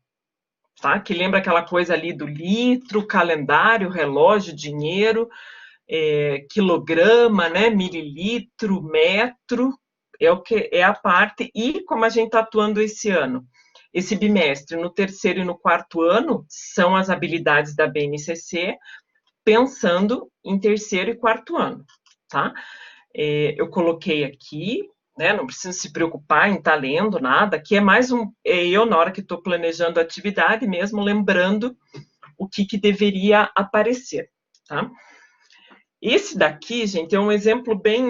A: tá? Que lembra aquela coisa ali do litro, calendário, relógio, dinheiro, quilograma, né? Mililitro, metro, é o que é a parte. E como a gente está atuando esse ano, esse bimestre, no terceiro e no quarto ano, são as habilidades da BNCC, pensando em terceiro e quarto ano, tá? Eu coloquei aqui, né, não preciso se preocupar em estar lendo nada, que é mais eu, na hora que estou planejando a atividade mesmo, lembrando o que deveria aparecer, tá? Esse daqui, gente, é um exemplo bem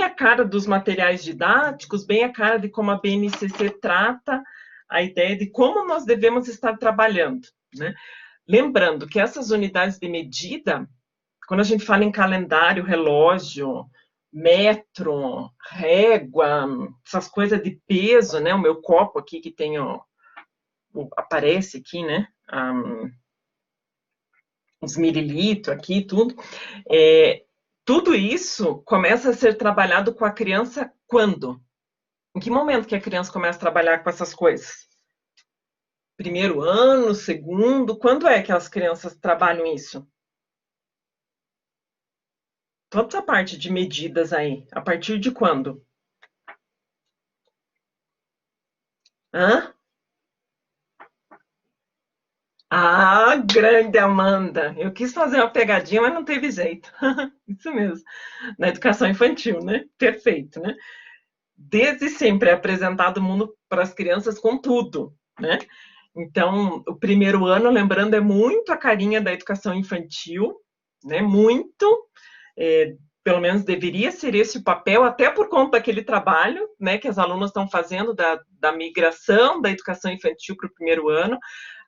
A: a cara dos materiais didáticos, bem a cara de como a BNCC trata a ideia de como nós devemos estar trabalhando, né? Lembrando que essas unidades de medida, Quando a gente fala em calendário, relógio, metro, régua, essas coisas de peso, né? O meu copo aqui que tem aparece aqui, né? Os mililitros aqui, tudo. Tudo isso começa a ser trabalhado com a criança quando? Em que momento que a criança começa a trabalhar com essas coisas? Primeiro ano, segundo? Quando é que as crianças trabalham isso? Toda essa parte de medidas aí, a partir de quando? Hã? Ah, grande Amanda! Eu quis fazer uma pegadinha, mas não teve jeito. Isso mesmo. Na educação infantil, né? Perfeito, né? Desde sempre é apresentado o mundo para as crianças com tudo, né? Então, o primeiro ano, lembrando, é muito a carinha da educação infantil, né? Muito, pelo menos deveria ser esse o papel, até por conta daquele trabalho, né, que as alunas estão fazendo da migração da educação infantil para o primeiro ano.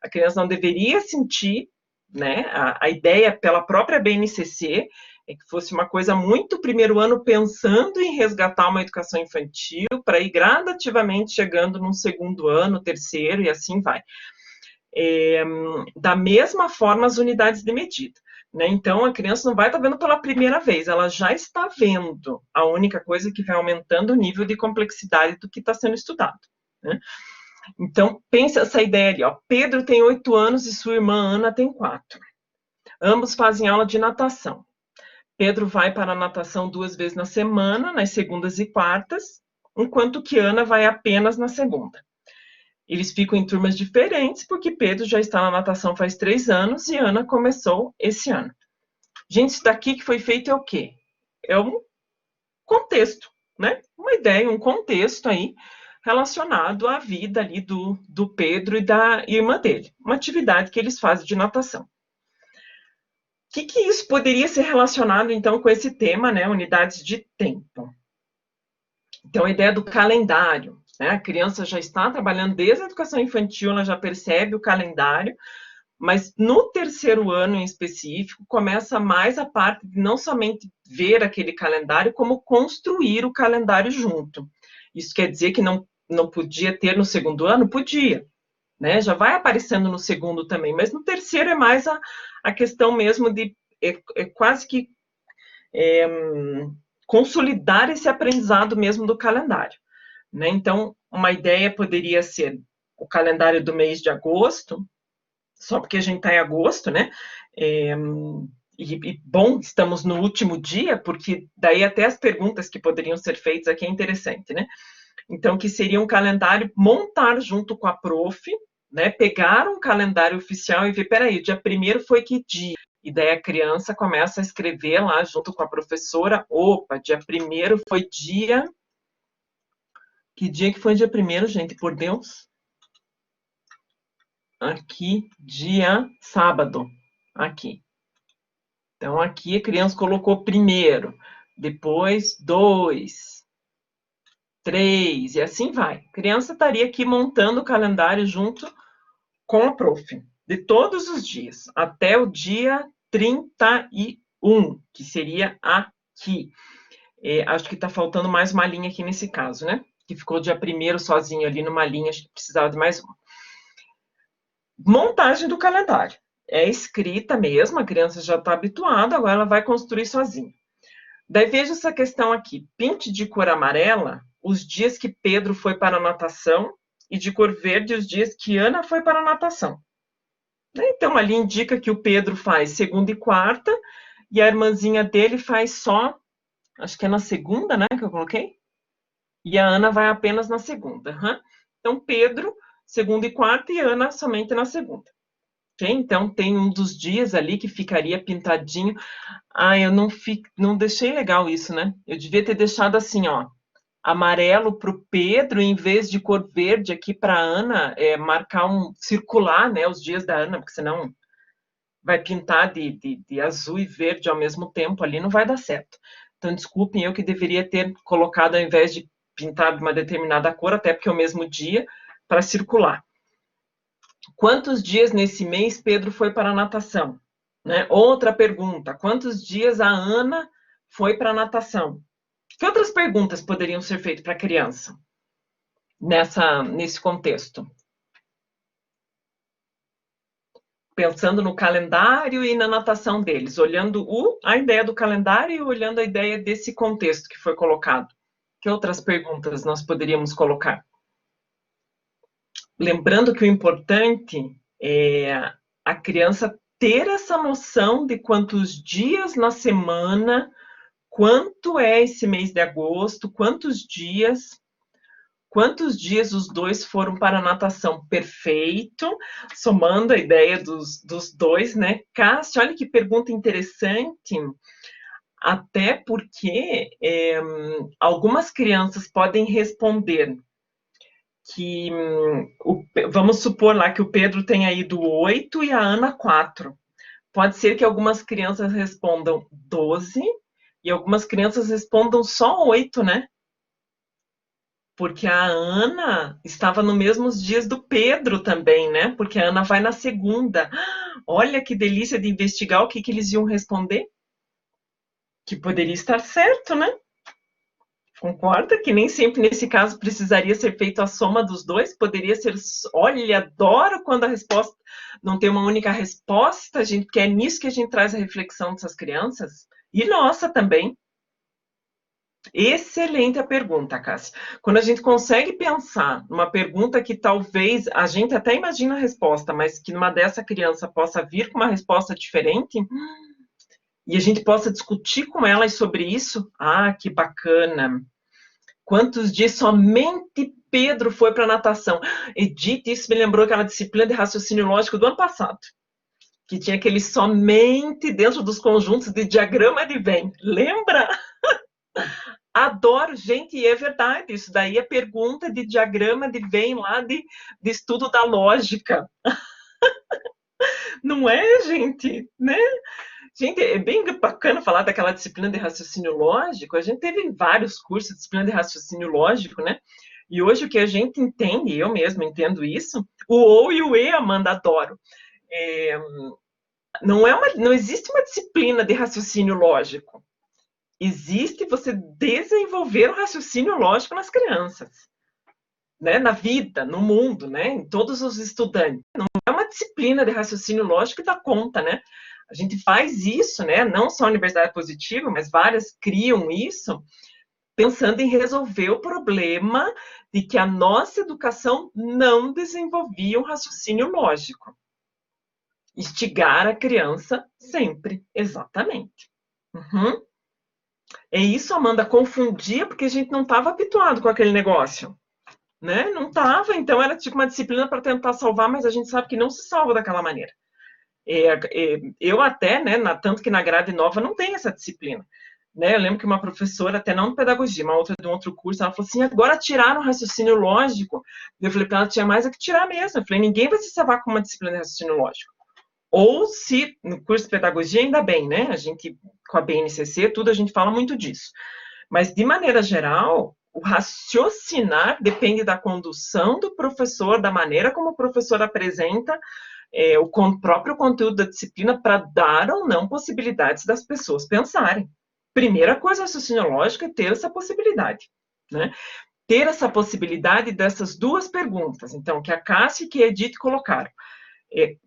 A: A criança não deveria sentir, né, a ideia pela própria BNCC é que fosse uma coisa muito primeiro ano pensando em resgatar uma educação infantil para ir gradativamente chegando no segundo ano, terceiro e assim vai. Da mesma forma as unidades de medida. Né? Então, a criança não vai estar vendo pela primeira vez, ela já está vendo. A única coisa que vai aumentando o nível de complexidade do que está sendo estudado. Né? Então, pense essa ideia ali. Ó. Pedro tem 8 anos e sua irmã Ana tem 4. Ambos fazem aula de natação. Pedro vai para a natação 2 vezes na semana, nas segundas e quartas, enquanto que Ana vai apenas na segunda. Eles ficam em turmas diferentes, porque Pedro já está na natação faz 3 anos e Ana começou esse ano. Gente, isso daqui que foi feito é o quê? É um contexto, né? Uma ideia, um contexto aí relacionado à vida ali do Pedro e da irmã dele. Uma atividade que eles fazem de natação. O que isso poderia ser relacionado, então, com esse tema, né? Unidades de tempo. Então, a ideia do calendário. Né? A criança já está trabalhando desde a educação infantil, ela já percebe o calendário, mas no terceiro ano em específico, começa mais a parte de não somente ver aquele calendário, como construir o calendário junto. Isso quer dizer que não podia ter no segundo ano? Podia. Né? Já vai aparecendo no segundo também, mas no terceiro é mais a questão mesmo de quase que consolidar esse aprendizado mesmo do calendário. Né? Então, uma ideia poderia ser o calendário do mês de agosto, só porque a gente está em agosto, né? Bom, estamos no último dia, porque daí até as perguntas que poderiam ser feitas aqui é interessante, né? Então, que seria um calendário, montar junto com a prof, né? Pegar um calendário oficial e ver, peraí, o dia 1º foi que dia? E daí a criança começa a escrever lá junto com a professora, opa, dia 1º foi dia... Que dia que foi dia 1º, gente, por Deus? Aqui, dia sábado, aqui. Então, aqui a criança colocou 1º, depois 2, 3, e assim vai. A criança estaria aqui montando o calendário junto com a prof, de todos os dias, até o dia 31, que seria aqui. Acho que está faltando mais uma linha aqui nesse caso, né? Que ficou dia 1º sozinho ali numa linha, acho que precisava de mais uma. Montagem do calendário. É escrita mesmo, a criança já está habituada, agora ela vai construir sozinha. Daí veja essa questão aqui. Pinte de cor amarela os dias que Pedro foi para a natação e de cor verde os dias que Ana foi para a natação. Então, ali indica que o Pedro faz segunda e quarta e a irmãzinha dele faz só, acho que é na segunda, né, que eu coloquei? E a Ana vai apenas na segunda. Então, Pedro, segunda e quarta, e Ana somente na segunda. Okay? Então, tem um dos dias ali que ficaria pintadinho. Eu não deixei legal isso, né? Eu devia ter deixado assim, ó, amarelo para o Pedro, em vez de cor verde aqui para a Ana, marcar circular, né, os dias da Ana, porque senão vai pintar de azul e verde ao mesmo tempo ali, não vai dar certo. Então, desculpem, eu que deveria ter colocado, ao invés de pintar de uma determinada cor, até porque é o mesmo dia, para circular. Quantos dias nesse mês Pedro foi para a natação? Né? Outra pergunta, quantos dias a Ana foi para a natação? Que outras perguntas poderiam ser feitas para a criança nesse contexto? Pensando no calendário e na natação deles, olhando a ideia do calendário e olhando a ideia desse contexto que foi colocado. Que outras perguntas nós poderíamos colocar? Lembrando que o importante é a criança ter essa noção de quantos dias na semana, quanto é esse mês de agosto, quantos dias os dois foram para a natação. Perfeito, somando a ideia dos dois, né? Cássia, olha que pergunta interessante, até porque algumas crianças podem responder que, vamos supor lá que o Pedro tenha ido 8 e a Ana 4. Pode ser que algumas crianças respondam 12 e algumas crianças respondam só 8, né? Porque a Ana estava nos mesmos dias do Pedro também, né? Porque a Ana vai na segunda. Olha que delícia de investigar o que eles iam responder. Que poderia estar certo, né? Concorda que nem sempre nesse caso precisaria ser feita a soma dos dois? Poderia ser, olha, adoro quando a resposta não tem uma única resposta, gente, porque é nisso que a gente traz a reflexão dessas crianças. E nossa também. Excelente a pergunta, Cássia. Quando a gente consegue pensar numa pergunta que talvez a gente até imagina a resposta, mas que numa dessa criança possa vir com uma resposta diferente, e a gente possa discutir com elas sobre isso, que bacana. Quantos dias somente Pedro foi para a natação? Edith, isso me lembrou aquela disciplina de raciocínio lógico do ano passado, que tinha aquele somente dentro dos conjuntos de diagrama de Venn. Lembra? Adoro, gente, e é verdade, isso daí é pergunta de diagrama de Venn lá de estudo da lógica. Não é, gente? Né? Gente, é bem bacana falar daquela disciplina de raciocínio lógico. A gente teve vários cursos de disciplina de raciocínio lógico, né? E hoje o que a gente entende, eu mesmo entendo isso, o ou e o e, Amanda, adoro. Não existe uma disciplina de raciocínio lógico. Existe você desenvolver o raciocínio lógico nas crianças, né? Na vida, no mundo, né? Em todos os estudantes. Não é uma disciplina de raciocínio lógico que dá conta, né? A gente faz isso, né? Não só a Universidade Positiva, mas várias criam isso, pensando em resolver o problema de que a nossa educação não desenvolvia um raciocínio lógico. Instigar a criança sempre, exatamente. Uhum. É isso, Amanda, confundia porque a gente não estava habituado com aquele negócio. Né? Não estava, então era tipo uma disciplina para tentar salvar, mas a gente sabe que não se salva daquela maneira. Eu até, né, tanto que na grade nova não tem essa disciplina. Né? Eu lembro que uma professora, até não de pedagogia, uma outra de um outro curso, ela falou assim, agora tiraram o raciocínio lógico. Eu falei para ela, tinha mais a que tirar mesmo. Eu falei, ninguém vai se salvar com uma disciplina de raciocínio lógico. Ou se, no curso de pedagogia, ainda bem, né? A gente, com a BNCC, tudo, a gente fala muito disso. Mas, de maneira geral, o raciocinar depende da condução do professor, da maneira como o professor apresenta o próprio conteúdo da disciplina para dar ou não possibilidades das pessoas pensarem. Primeira coisa, raciocínio lógico é ter essa possibilidade, né? Ter essa possibilidade dessas duas perguntas, então, que a Cássia e que a Edith colocaram.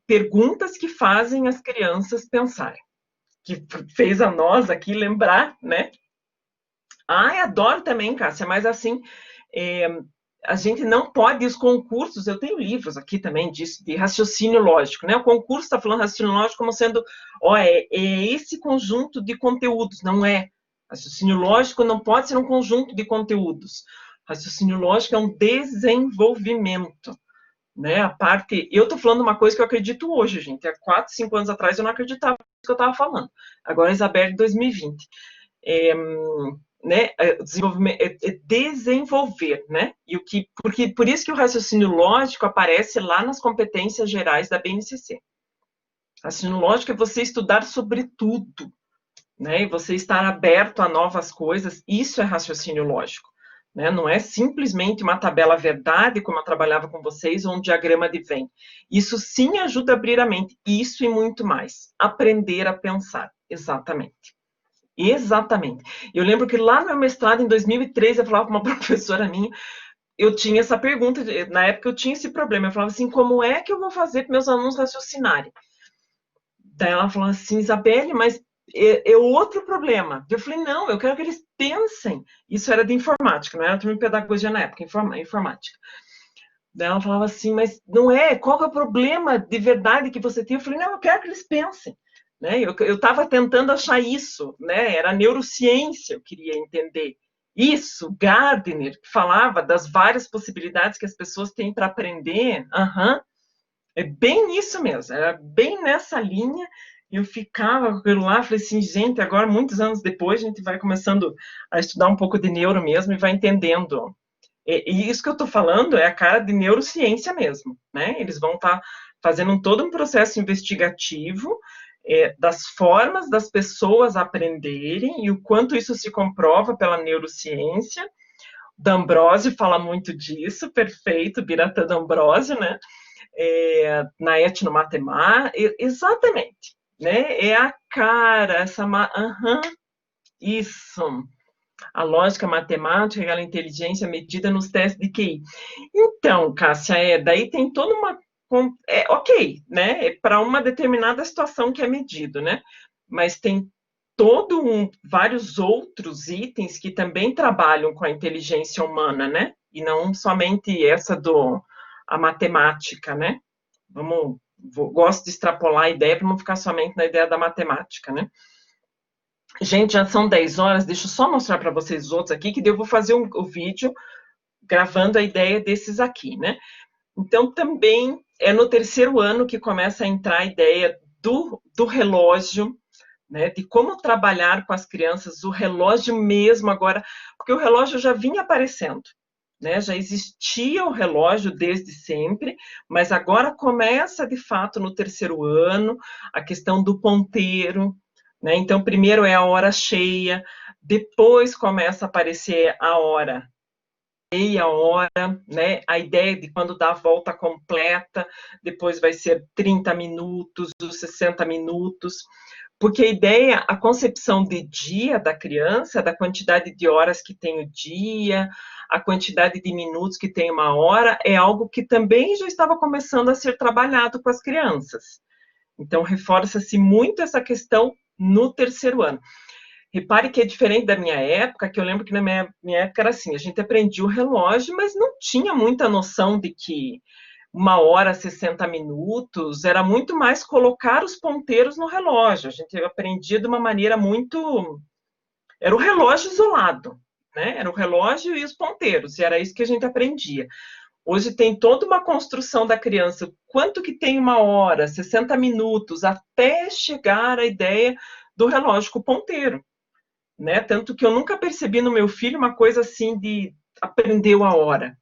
A: Perguntas que fazem as crianças pensarem. Que fez a nós aqui lembrar, né? Adoro também, Cássia, mas assim, a gente não pode, os concursos, eu tenho livros aqui também disso, de raciocínio lógico, né? O concurso está falando raciocínio lógico como sendo, esse conjunto de conteúdos, não é. Raciocínio lógico não pode ser um conjunto de conteúdos. Raciocínio lógico é um desenvolvimento, né? A parte, eu estou falando uma coisa que eu acredito hoje, gente. Há 4, 5 anos atrás eu não acreditava nisso que eu estava falando. Agora, Isabel, de 2020. Né, desenvolvimento, desenvolver, né? Porque por isso que o raciocínio lógico aparece lá nas competências gerais da BNCC. Raciocínio lógico é você estudar sobre tudo, né? E você estar aberto a novas coisas, isso é raciocínio lógico, né? Não é simplesmente uma tabela verdade, como eu trabalhava com vocês, ou um diagrama de Venn. Isso sim ajuda a abrir a mente. Isso e muito mais. Aprender a pensar. Exatamente. Exatamente. Eu lembro que lá no meu mestrado, em 2013, eu falava com uma professora minha, eu tinha essa pergunta, na época eu tinha esse problema, eu falava assim, como é que eu vou fazer para meus alunos raciocinarem? Daí ela falou assim, Isabelle, mas é outro problema. Eu falei, não, eu quero que eles pensem. Isso era de informática, não era também pedagogia na época, informática. Daí ela falava assim, mas não é, qual é o problema de verdade que você tem? Eu falei, não, eu quero que eles pensem. Né? Eu estava tentando achar isso, né? Era neurociência, eu queria entender. Isso, Gardner, que falava das várias possibilidades que as pessoas têm para aprender. É bem isso mesmo, era bem nessa linha. Eu ficava com aquilo lá, falei assim, gente, agora, muitos anos depois, a gente vai começando a estudar um pouco de neuro mesmo e vai entendendo. E isso que eu estou falando é a cara de neurociência mesmo, né? Eles vão estar fazendo todo um processo investigativo das formas das pessoas aprenderem e o quanto isso se comprova pela neurociência. D'Ambrosio fala muito disso, perfeito, Biratan D'Ambrosio, né? Na etnomatemática, exatamente, né? É a cara, isso, a lógica matemática, aquela inteligência medida nos testes de QI. Então, Cássia, daí tem toda uma, ok, né? É para uma determinada situação que é medido, né? Mas tem vários outros itens que também trabalham com a inteligência humana, né? E não somente a matemática, né? Gosto de extrapolar a ideia para não ficar somente na ideia da matemática, né? Gente, já são 10 horas, deixa eu só mostrar para vocês os outros aqui, que daí eu vou fazer o vídeo gravando a ideia desses aqui, né? Então, também é no terceiro ano que começa a entrar a ideia do relógio, né? De como trabalhar com as crianças, o relógio mesmo agora, porque o relógio já vinha aparecendo, né? Já existia o relógio desde sempre, mas agora começa, de fato, no terceiro ano, a questão do ponteiro, né? Então, primeiro é a hora cheia, depois começa a aparecer a hora, meia hora, né? A ideia de quando dá a volta completa, depois vai ser 30 minutos, os 60 minutos, porque a ideia, a concepção de dia da criança, da quantidade de horas que tem o dia, a quantidade de minutos que tem uma hora, é algo que também já estava começando a ser trabalhado com as crianças. Então, reforça-se muito essa questão no terceiro ano. Repare que é diferente da minha época, que eu lembro que na minha época era assim, a gente aprendia o relógio, mas não tinha muita noção de que 1 hora, 60 minutos, era muito mais colocar os ponteiros no relógio. A gente aprendia de uma maneira muito... Era o relógio isolado, né? Era o relógio e os ponteiros, e era isso que a gente aprendia. Hoje tem toda uma construção da criança, quanto que tem 1 hora, 60 minutos, até chegar à ideia do relógio com o ponteiro, né? Tanto que eu nunca percebi no meu filho uma coisa assim de aprendeu a hora.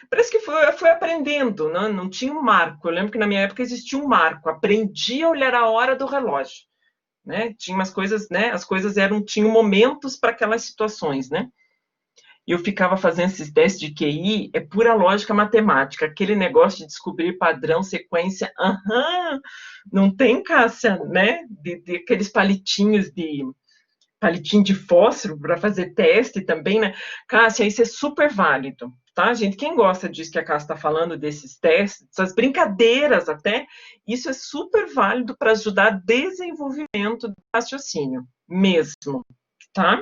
A: Parece que foi aprendendo, né? Não tinha um marco. Eu lembro que na minha época existia um marco. Aprendi a olhar a hora do relógio, né? Tinha umas coisas, né? As coisas tinham momentos para aquelas situações, né? E eu ficava fazendo esses testes de QI, é pura lógica matemática, aquele negócio de descobrir padrão, sequência, não tem, Cássia, né? De aqueles palitinho de fósforo para fazer teste também, né? Cássia, isso é super válido, tá, gente? Quem gosta disso que a Cássia está falando, desses testes, essas brincadeiras até, isso é super válido para ajudar desenvolvimento do raciocínio, mesmo, tá?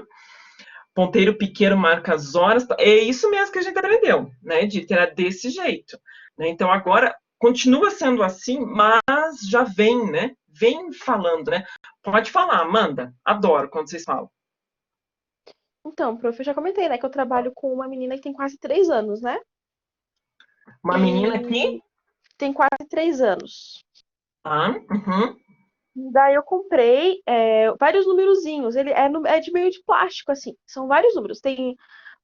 A: Ponteiro pequeno marca as horas, é isso mesmo que a gente aprendeu, né? De ter desse jeito, né? Então agora continua sendo assim, mas já vem, né? Vem falando, né? Pode falar, Amanda. Adoro quando vocês falam.
D: Então, prof, eu já comentei, né, que eu trabalho com uma menina que tem quase 3 anos, né?
A: Uma menina aqui?
D: Tem quase 3 anos.
A: Uhum.
D: Daí eu comprei vários numerozinhos. Ele é de meio de plástico, assim. São vários números. Tem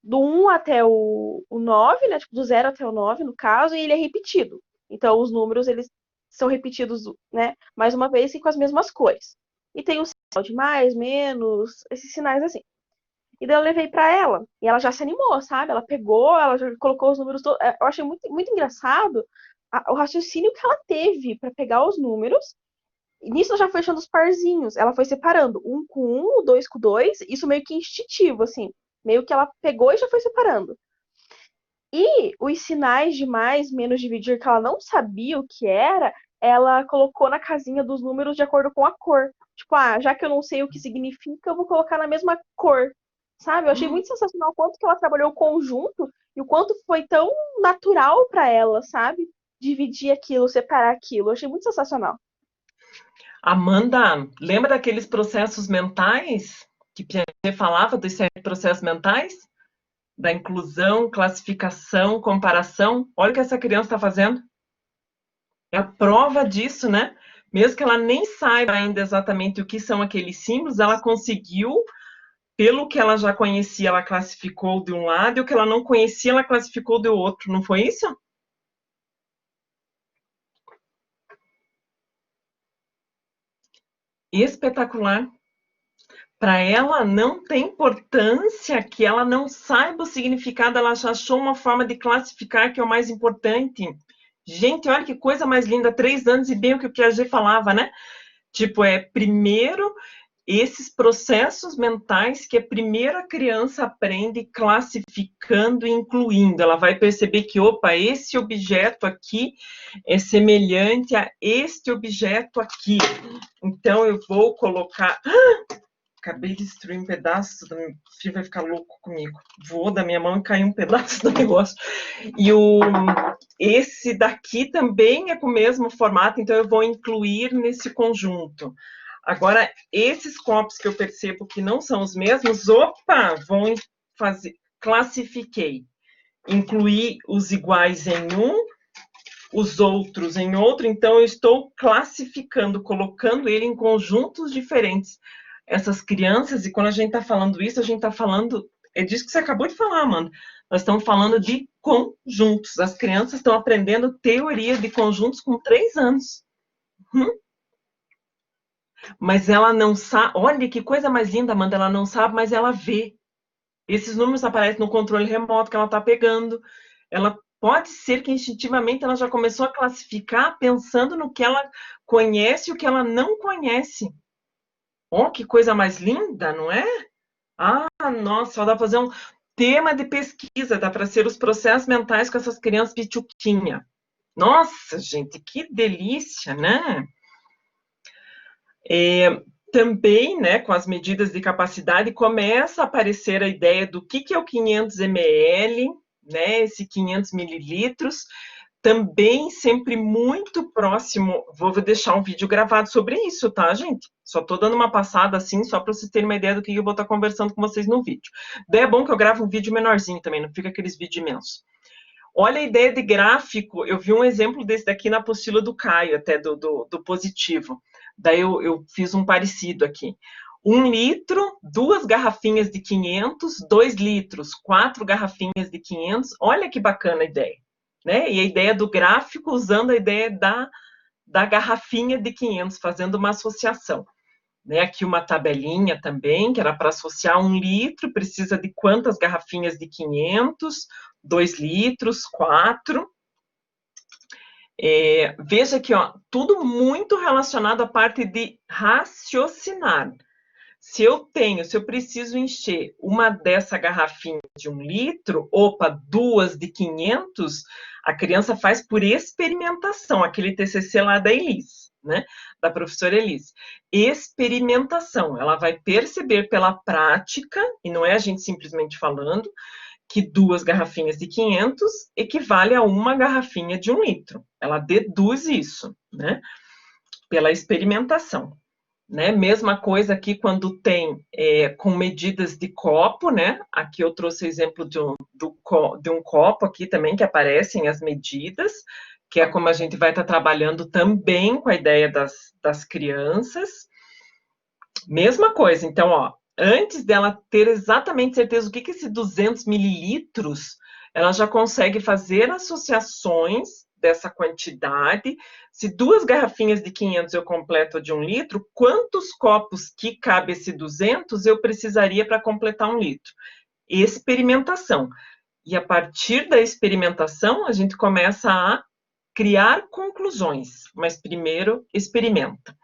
D: do 1 até o 9, né? Tipo, do 0 até o 9, no caso, e ele é repetido. Então, os números, eles são repetidos, né? Mais uma vez e com as mesmas cores. E tem o sinal de mais, menos, esses sinais assim. E daí eu levei pra ela. E ela já se animou, sabe? Ela pegou, ela já colocou os números todos. Eu achei muito, muito engraçado o raciocínio que ela teve pra pegar os números. E nisso ela já foi achando os parzinhos. Ela foi separando um com um, o dois com dois. Isso meio que instintivo, assim. Meio que ela pegou e já foi separando. E os sinais de mais, menos dividir, que ela não sabia o que era, ela colocou na casinha dos números de acordo com a cor. Tipo, já que eu não sei o que significa, eu vou colocar na mesma cor. Sabe? Eu achei muito sensacional o quanto que ela trabalhou o conjunto e o quanto foi tão natural para ela, sabe? Dividir aquilo, separar aquilo. Eu achei muito sensacional.
A: Amanda, lembra daqueles processos mentais que Piaget falava, dos 7 processos mentais? Da inclusão, classificação, comparação. Olha o que essa criança está fazendo. É a prova disso, né? Mesmo que ela nem saiba ainda exatamente o que são aqueles símbolos, ela conseguiu, pelo que ela já conhecia, ela classificou de um lado, e o que ela não conhecia, ela classificou do outro. Não foi isso? Espetacular. Para ela não tem importância que ela não saiba o significado, ela já achou uma forma de classificar que é o mais importante. Gente, olha que coisa mais linda, 3 anos e bem o que o Piaget falava, né? Tipo, primeiro esses processos mentais que a primeira criança aprende classificando e incluindo. Ela vai perceber que, opa, esse objeto aqui é semelhante a este objeto aqui. Então, eu vou colocar... Acabei de destruir um pedaço, meu filho vai ficar louco comigo. Voou da minha mão e caiu um pedaço do negócio. E esse daqui também é com o mesmo formato, então eu vou incluir nesse conjunto. Agora, esses copos que eu percebo que não são os mesmos, opa, vão fazer, classifiquei. Incluí os iguais em um, os outros em outro, então eu estou classificando, colocando ele em conjuntos diferentes. Essas crianças, e quando a gente está falando isso, a gente está falando, é disso que você acabou de falar, Amanda, nós estamos falando de conjuntos. As crianças estão aprendendo teoria de conjuntos com 3 anos. Mas ela não sabe, olha que coisa mais linda, Amanda, ela não sabe, mas ela vê. Esses números aparecem no controle remoto que ela está pegando. Ela pode ser que instintivamente ela já começou a classificar pensando no que ela conhece e o que ela não conhece. Oh, que coisa mais linda, não é? Ah, nossa, só dá para fazer um tema de pesquisa, dá para ser os processos mentais com essas crianças pituquinha. Nossa, gente, que delícia, né? Também, né, com as medidas de capacidade, começa a aparecer a ideia do que é o 500 ml, né, esse 500 mililitros, também sempre muito próximo, vou deixar um vídeo gravado sobre isso, tá, gente? Só estou dando uma passada assim, só para vocês terem uma ideia do que eu vou estar conversando com vocês no vídeo. Daí é bom que eu gravo um vídeo menorzinho também, não fica aqueles vídeos imensos. Olha a ideia de gráfico, eu vi um exemplo desse daqui na apostila do Caio, até do positivo. Daí eu fiz um parecido aqui. 1 litro, 2 garrafinhas de 500, 2 litros, 4 garrafinhas de 500. Olha que bacana a ideia. Né? E a ideia do gráfico usando a ideia da garrafinha de 500, fazendo uma associação. Né? Aqui uma tabelinha também, que era para associar 1 litro, precisa de quantas garrafinhas de 500, 2 litros, 4. Veja aqui, ó, tudo muito relacionado à parte de raciocinar. Se eu preciso encher uma dessa garrafinha de 1 litro, opa, 2 de 500, a criança faz por experimentação, aquele TCC lá da Elis, né? Da professora Elis. Experimentação, ela vai perceber pela prática, e não é a gente simplesmente falando, que 2 garrafinhas de 500 equivale a 1 garrafinha de 1 litro. Ela deduz isso, né? Pela experimentação. Né? Mesma coisa aqui quando tem com medidas de copo, né? Aqui eu trouxe o exemplo de um copo aqui também, que aparecem as medidas, que é como a gente vai estar trabalhando também com a ideia das crianças. Mesma coisa, então, ó, antes dela ter exatamente certeza do que é esse 200 mililitros, ela já consegue fazer associações dessa quantidade, se 2 garrafinhas de 500 eu completo de 1 litro, quantos copos que cabe esse 200 eu precisaria para completar 1 litro? Experimentação. E a partir da experimentação, a gente começa a criar conclusões, mas primeiro experimenta.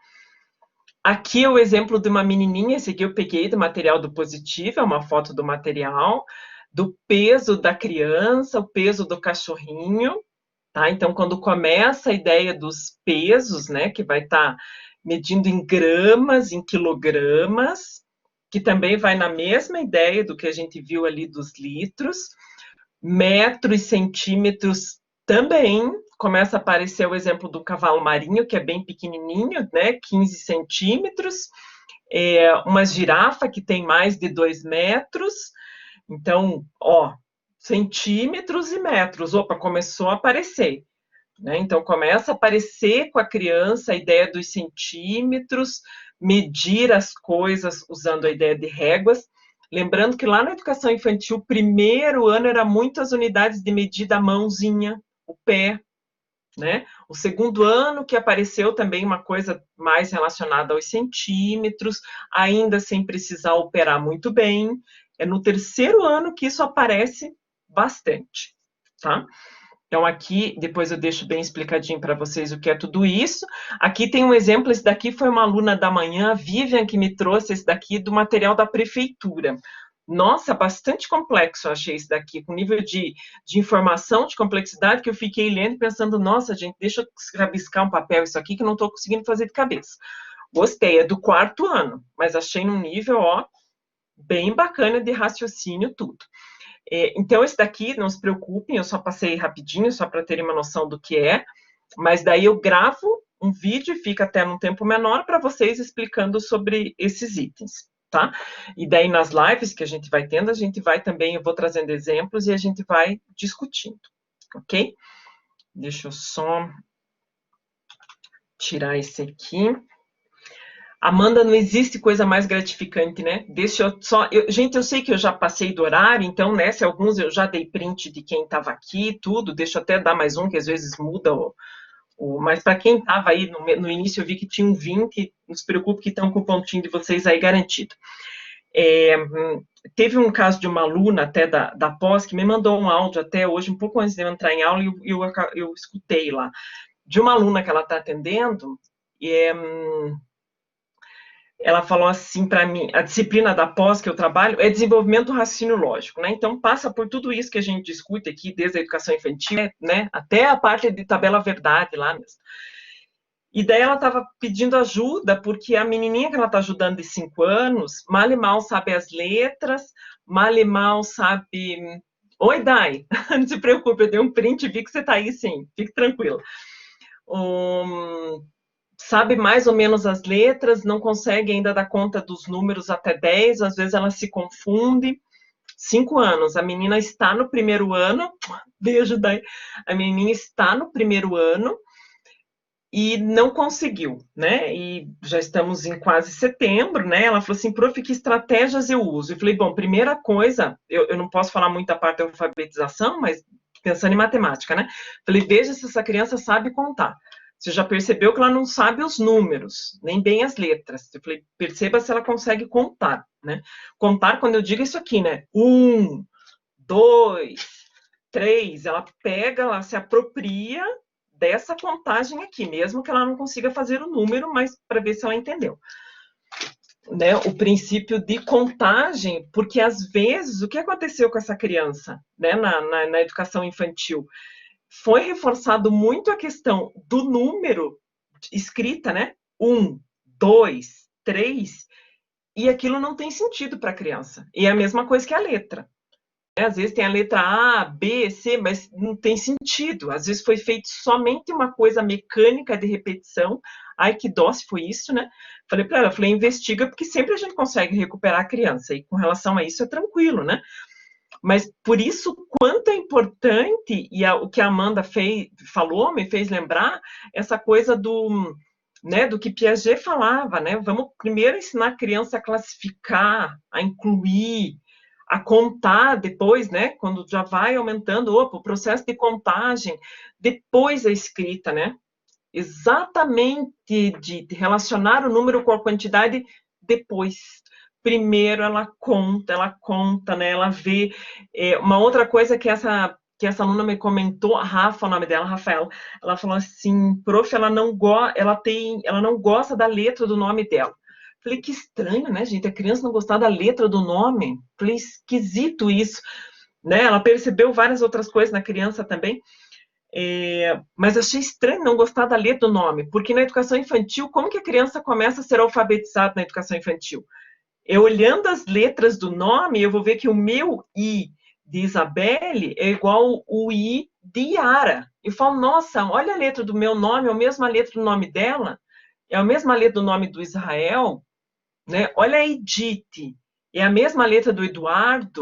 A: Aqui é o exemplo de uma menininha, esse aqui eu peguei do material do Positivo, é uma foto do material, do peso da criança, o peso do cachorrinho, tá? Então, quando começa a ideia dos pesos, né, que vai estar medindo em gramas, em quilogramas, que também vai na mesma ideia do que a gente viu ali dos litros, metros e centímetros também, começa a aparecer o exemplo do cavalo marinho, que é bem pequenininho, né, 15 centímetros, uma girafa que tem mais de 2 metros, então, ó, centímetros e metros, opa, começou a aparecer, né? Então, começa a aparecer com a criança a ideia dos centímetros, medir as coisas usando a ideia de réguas. Lembrando que lá na educação infantil, o primeiro ano era muitas unidades de medida a mãozinha, o pé, né? O segundo ano que apareceu também uma coisa mais relacionada aos centímetros, ainda sem precisar operar muito bem. É no terceiro ano que isso aparece bastante, tá? Então, aqui, depois eu deixo bem explicadinho para vocês o que é tudo isso. Aqui tem um exemplo, esse daqui foi uma aluna da manhã, a Vivian, que me trouxe esse daqui do material da prefeitura. Nossa, bastante complexo, eu achei esse daqui, com nível de informação, de complexidade, que eu fiquei lendo e pensando, nossa, gente, deixa eu rabiscar um papel isso aqui que eu não estou conseguindo fazer de cabeça. Gostei, é do 4º ano, mas achei num nível, ó, bem bacana de raciocínio tudo. Então, esse daqui, não se preocupem, eu só passei rapidinho, só para terem uma noção do que é, mas daí eu gravo um vídeo e fica até num tempo menor para vocês explicando sobre esses itens, tá? E daí nas lives que a gente vai tendo, a gente vai também, eu vou trazendo exemplos e a gente vai discutindo, ok? Deixa eu só tirar esse aqui. Amanda, não existe coisa mais gratificante, né? Deixa eu só... gente, eu sei que eu já passei do horário, então, né, se alguns eu já dei print de quem estava aqui, tudo, deixa eu até dar mais um, que às vezes muda mas para quem estava aí no início, eu vi que tinha um 20, não se preocupe que estão com o pontinho de vocês aí garantido. Teve um caso de uma aluna até da pós, que me mandou um áudio até hoje, um pouco antes de eu entrar em aula, e eu escutei lá, de uma aluna que ela está atendendo, ela falou assim para mim, a disciplina da pós que eu trabalho é desenvolvimento do raciocínio lógico, né? Então passa por tudo isso que a gente discute aqui, desde a educação infantil, né, até a parte de tabela verdade lá mesmo. E daí ela estava pedindo ajuda, porque a menininha que ela está ajudando de 5 anos, mal e mal sabe as letras, mal e mal sabe... Oi, Dai, não se preocupe, eu dei um print e vi que você está aí sim, fique tranquilo. Sabe mais ou menos as letras, não consegue ainda dar conta dos números até 10, às vezes ela se confunde. 5 anos, a menina está no 1º ano, beijo daí, a menininha está no 1º ano e não conseguiu, né? E já estamos em quase setembro, né? Ela falou assim, prof, que estratégias eu uso? Eu falei, bom, primeira coisa, eu não posso falar muito da parte da alfabetização, mas pensando em matemática, né? Falei, veja se essa criança sabe contar. Você já percebeu que ela não sabe os números, nem bem as letras. Eu falei, perceba se ela consegue contar, né? Contar, quando eu digo isso aqui, né? 1, 2, 3, ela pega, ela se apropria dessa contagem aqui, mesmo que ela não consiga fazer o número, mas para ver se ela entendeu. Né? O princípio de contagem, porque às vezes, o que aconteceu com essa criança, né, na educação infantil? Foi reforçado muito a questão do número escrita, né? 1, 2, 3, e aquilo não tem sentido para a criança. E é a mesma coisa que a letra. Às vezes tem a letra A, B, C, mas não tem sentido. Às vezes foi feito somente uma coisa mecânica de repetição. Ai, que dó se foi isso, né? Falei para ela, investiga, porque sempre a gente consegue recuperar a criança. E com relação a isso é tranquilo, né? Mas por isso, quanto é importante, e o que a Amanda falou, me fez lembrar, essa coisa do que Piaget falava, né? Vamos primeiro ensinar a criança a classificar, a incluir, a contar depois, né? Quando já vai aumentando, opa, o processo de contagem, depois a escrita, né? Exatamente de relacionar o número com a quantidade depois. Primeiro ela conta, né? Ela vê. Uma outra coisa que essa aluna me comentou, a Rafa, o nome dela, Rafaela, ela falou assim, prof, ela não gosta da letra do nome dela. Falei, que estranho, né, gente? A criança não gostar da letra do nome. Falei, esquisito isso. Né? Ela percebeu várias outras coisas na criança também. Mas achei estranho não gostar da letra do nome, porque na educação infantil, como que a criança começa a ser alfabetizada na educação infantil? Eu olhando as letras do nome, eu vou ver que o meu I de Isabelle é igual o I de Yara. Eu falo, nossa, olha a letra do meu nome, é a mesma letra do nome dela, é a mesma letra do nome do Israel, né? Olha a Edith, é a mesma letra do Eduardo.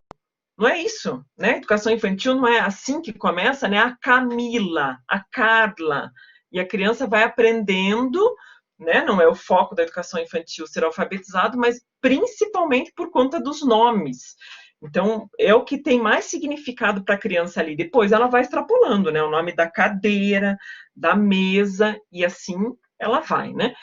A: Não é isso, né? Educação infantil não é assim que começa, né? A Camila, a Carla. E a criança vai aprendendo, né? Não é o foco da educação infantil ser alfabetizado, mas principalmente por conta dos nomes. Então, é o que tem mais significado para a criança ali. Depois ela vai extrapolando, né? O nome da cadeira, da mesa, e assim ela vai, né?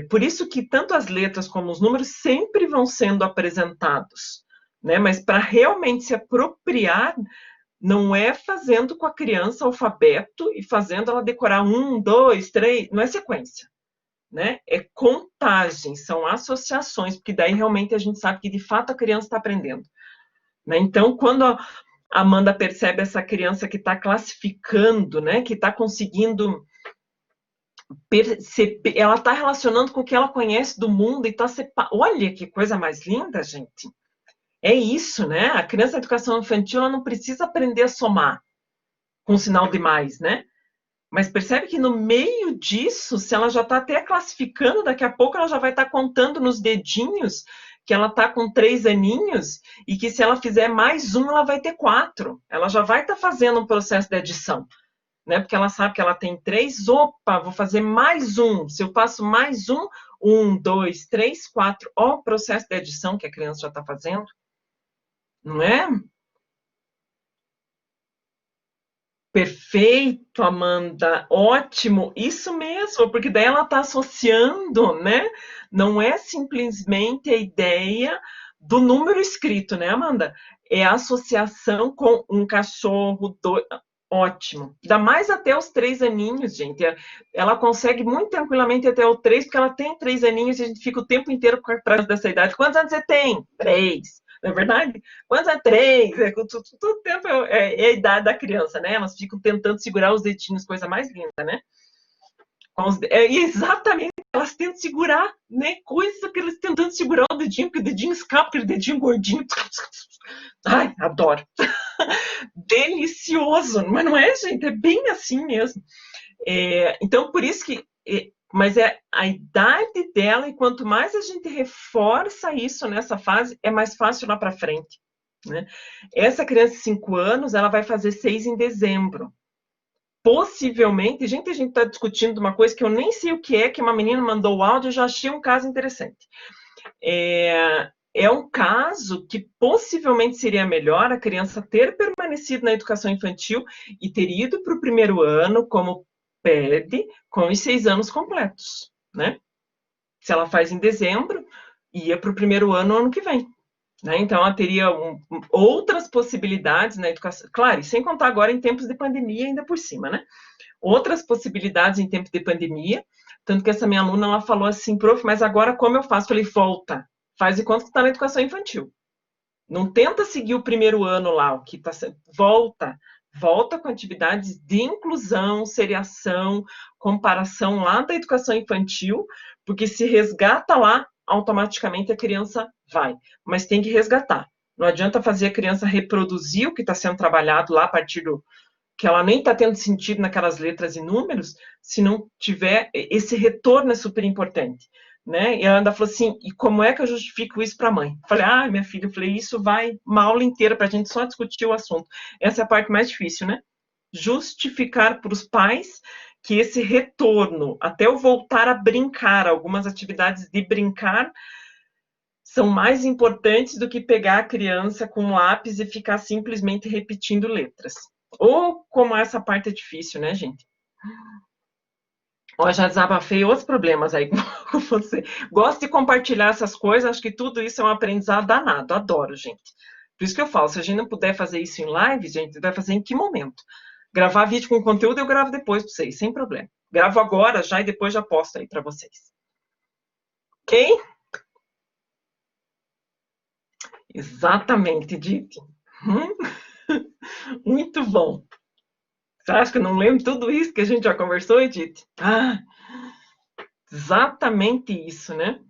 A: Por isso que tanto as letras como os números sempre vão sendo apresentados. Né? Mas para realmente se apropriar, não é fazendo com a criança alfabeto e fazendo ela decorar 1, 2, 3, não é sequência, né? É contagem, são associações, porque daí realmente a gente sabe que de fato a criança está aprendendo. Né? Então, quando a Amanda percebe essa criança que está classificando, né? Que está conseguindo perceber, ela está relacionando com o que ela conhece do mundo e está separando. Olha que coisa mais linda, gente. É isso, né? A criança da educação infantil ela não precisa aprender a somar com sinal de mais, né? Mas percebe que no meio disso, se ela já está até classificando, daqui a pouco ela já vai estar contando nos dedinhos que ela está com 3 aninhos e que se ela fizer mais um, ela vai ter 4. Ela já vai estar fazendo um processo de adição, né? Porque ela sabe que ela tem 3, opa, vou fazer mais um. Se eu faço mais um, 1, 2, 3, 4. Ó, o processo de adição que a criança já está fazendo. Não é? Perfeito, Amanda. Ótimo. Isso mesmo, porque daí ela está associando, né? Não é simplesmente a ideia do número escrito, né, Amanda? É a associação com um cachorro. Ótimo. Ainda mais até os 3 aninhos, gente. Ela consegue muito tranquilamente até o 3, porque ela tem 3 aninhos e a gente fica o tempo inteiro com a frase dessa idade. Quantos anos você tem? 3. Não é verdade? Quantos é 3? Todo tempo é a idade da criança, né? Elas ficam tentando segurar os dedinhos, coisa mais linda, né? Exatamente, elas tentam segurar, né? Coisa que elas tentando segurar o dedinho, porque o dedinho escapa, aquele dedinho gordinho. Ai, adoro. Delicioso, mas não é, gente? É bem assim mesmo. Então, por isso que... Mas é a idade dela, e quanto mais a gente reforça isso nessa fase, é mais fácil lá para frente. Né? Essa criança de 5 anos, ela vai fazer 6 em dezembro. Possivelmente, gente, a gente está discutindo uma coisa que eu nem sei o que uma menina mandou o áudio, eu já achei um caso interessante. É um caso que possivelmente seria melhor a criança ter permanecido na educação infantil e ter ido para o primeiro ano como pede com os 6 anos completos, né? Se ela faz em dezembro, ia para o primeiro ano que vem. Né? Então, ela teria outras possibilidades na educação. Claro, e sem contar agora em tempos de pandemia ainda por cima, né? Outras possibilidades em tempos de pandemia, tanto que essa minha aluna, ela falou assim, prof, mas agora como eu faço? Falei, volta, faz de conta que está na educação infantil. Não tenta seguir o primeiro ano lá, o que está sendo. Volta com atividades de inclusão, seriação, comparação lá da educação infantil, porque se resgata lá, automaticamente a criança vai. Mas tem que resgatar. Não adianta fazer a criança reproduzir o que está sendo trabalhado lá a partir do... que ela nem está tendo sentido naquelas letras e números, se não tiver... Esse retorno é super importante. Né? E ela ainda falou assim, e como é que eu justifico isso para a mãe? Falei, minha filha, isso vai uma aula inteira para a gente só discutir o assunto. Essa é a parte mais difícil, né? Justificar para os pais que esse retorno, até eu voltar a brincar, algumas atividades de brincar, são mais importantes do que pegar a criança com um lápis e ficar simplesmente repetindo letras. Ou como essa parte é difícil, né, gente? Ó, já desabafei outros problemas aí com você. Gosto de compartilhar essas coisas, acho que tudo isso é um aprendizado danado, adoro, gente. Por isso que eu falo, se a gente não puder fazer isso em live, gente, vai fazer em que momento? Gravar vídeo com conteúdo eu gravo depois para vocês, sem problema. Gravo agora já e depois já posto aí para vocês. Ok? Exatamente, Dite. Muito bom. Você acha que eu não lembro tudo isso que a gente já conversou, Edith? Ah, exatamente isso, né?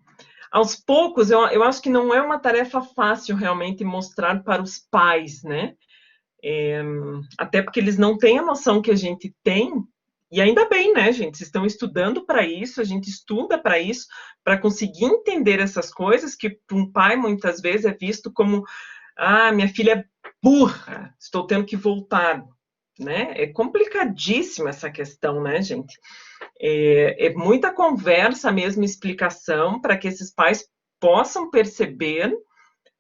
A: Aos poucos, eu acho que não é uma tarefa fácil realmente mostrar para os pais, né? Até porque eles não têm a noção que a gente tem, e ainda bem, né, gente? Vocês estão estudando para isso, a gente estuda para isso, para conseguir entender essas coisas, que para um pai, muitas vezes, é visto como, ah, minha filha é burra, estou tendo que voltar, né? É complicadíssima essa questão, né, gente? É muita conversa mesmo, explicação, para que esses pais possam perceber,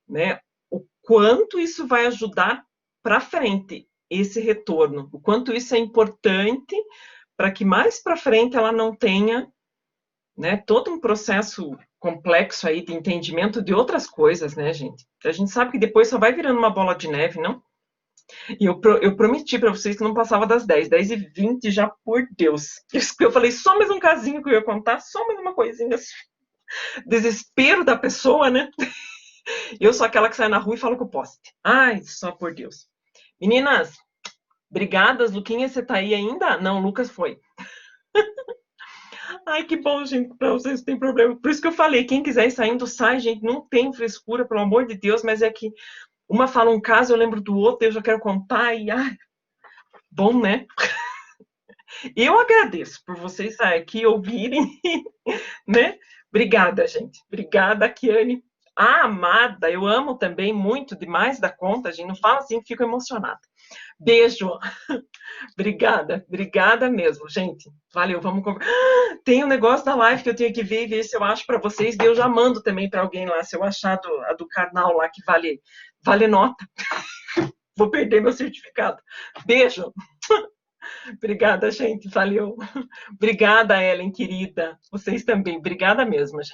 A: né, o quanto isso vai ajudar para frente, esse retorno, o quanto isso é importante para que mais para frente ela não tenha, né, todo um processo complexo aí de entendimento de outras coisas, né, gente? A gente sabe que depois só vai virando uma bola de neve, não? E eu prometi para vocês que não passava das 10, 10h20 já, por Deus. Eu falei só mais um casinho que eu ia contar, só mais uma coisinha assim. Desespero da pessoa, né? Eu sou aquela que sai na rua e fala com o poste. Ai, só por Deus. Meninas, brigadas. Luquinha, você tá aí ainda? Não, o Lucas foi. Ai, que bom, gente, pra vocês não tem problema. Por isso que eu falei, quem quiser ir saindo, sai, gente. Não tem frescura, pelo amor de Deus, mas é que uma fala um caso, eu lembro do outro, eu já quero contar e... Ai, bom, né? Eu agradeço por vocês aqui ouvirem, né? Obrigada, gente. Obrigada, Kiane. A amada, eu amo também muito, demais da conta, gente. Não fala assim, fico emocionada. Beijo. Obrigada, obrigada mesmo, gente. Valeu, vamos conversar. Tem um negócio da live que eu tenho que ver e ver se eu acho para vocês, e eu já mando também para alguém lá, se eu achar a do canal lá que vale nota. Vou perder meu certificado. Beijo. Obrigada, gente. Valeu. Obrigada, Ellen, querida. Vocês também. Obrigada mesmo, gente.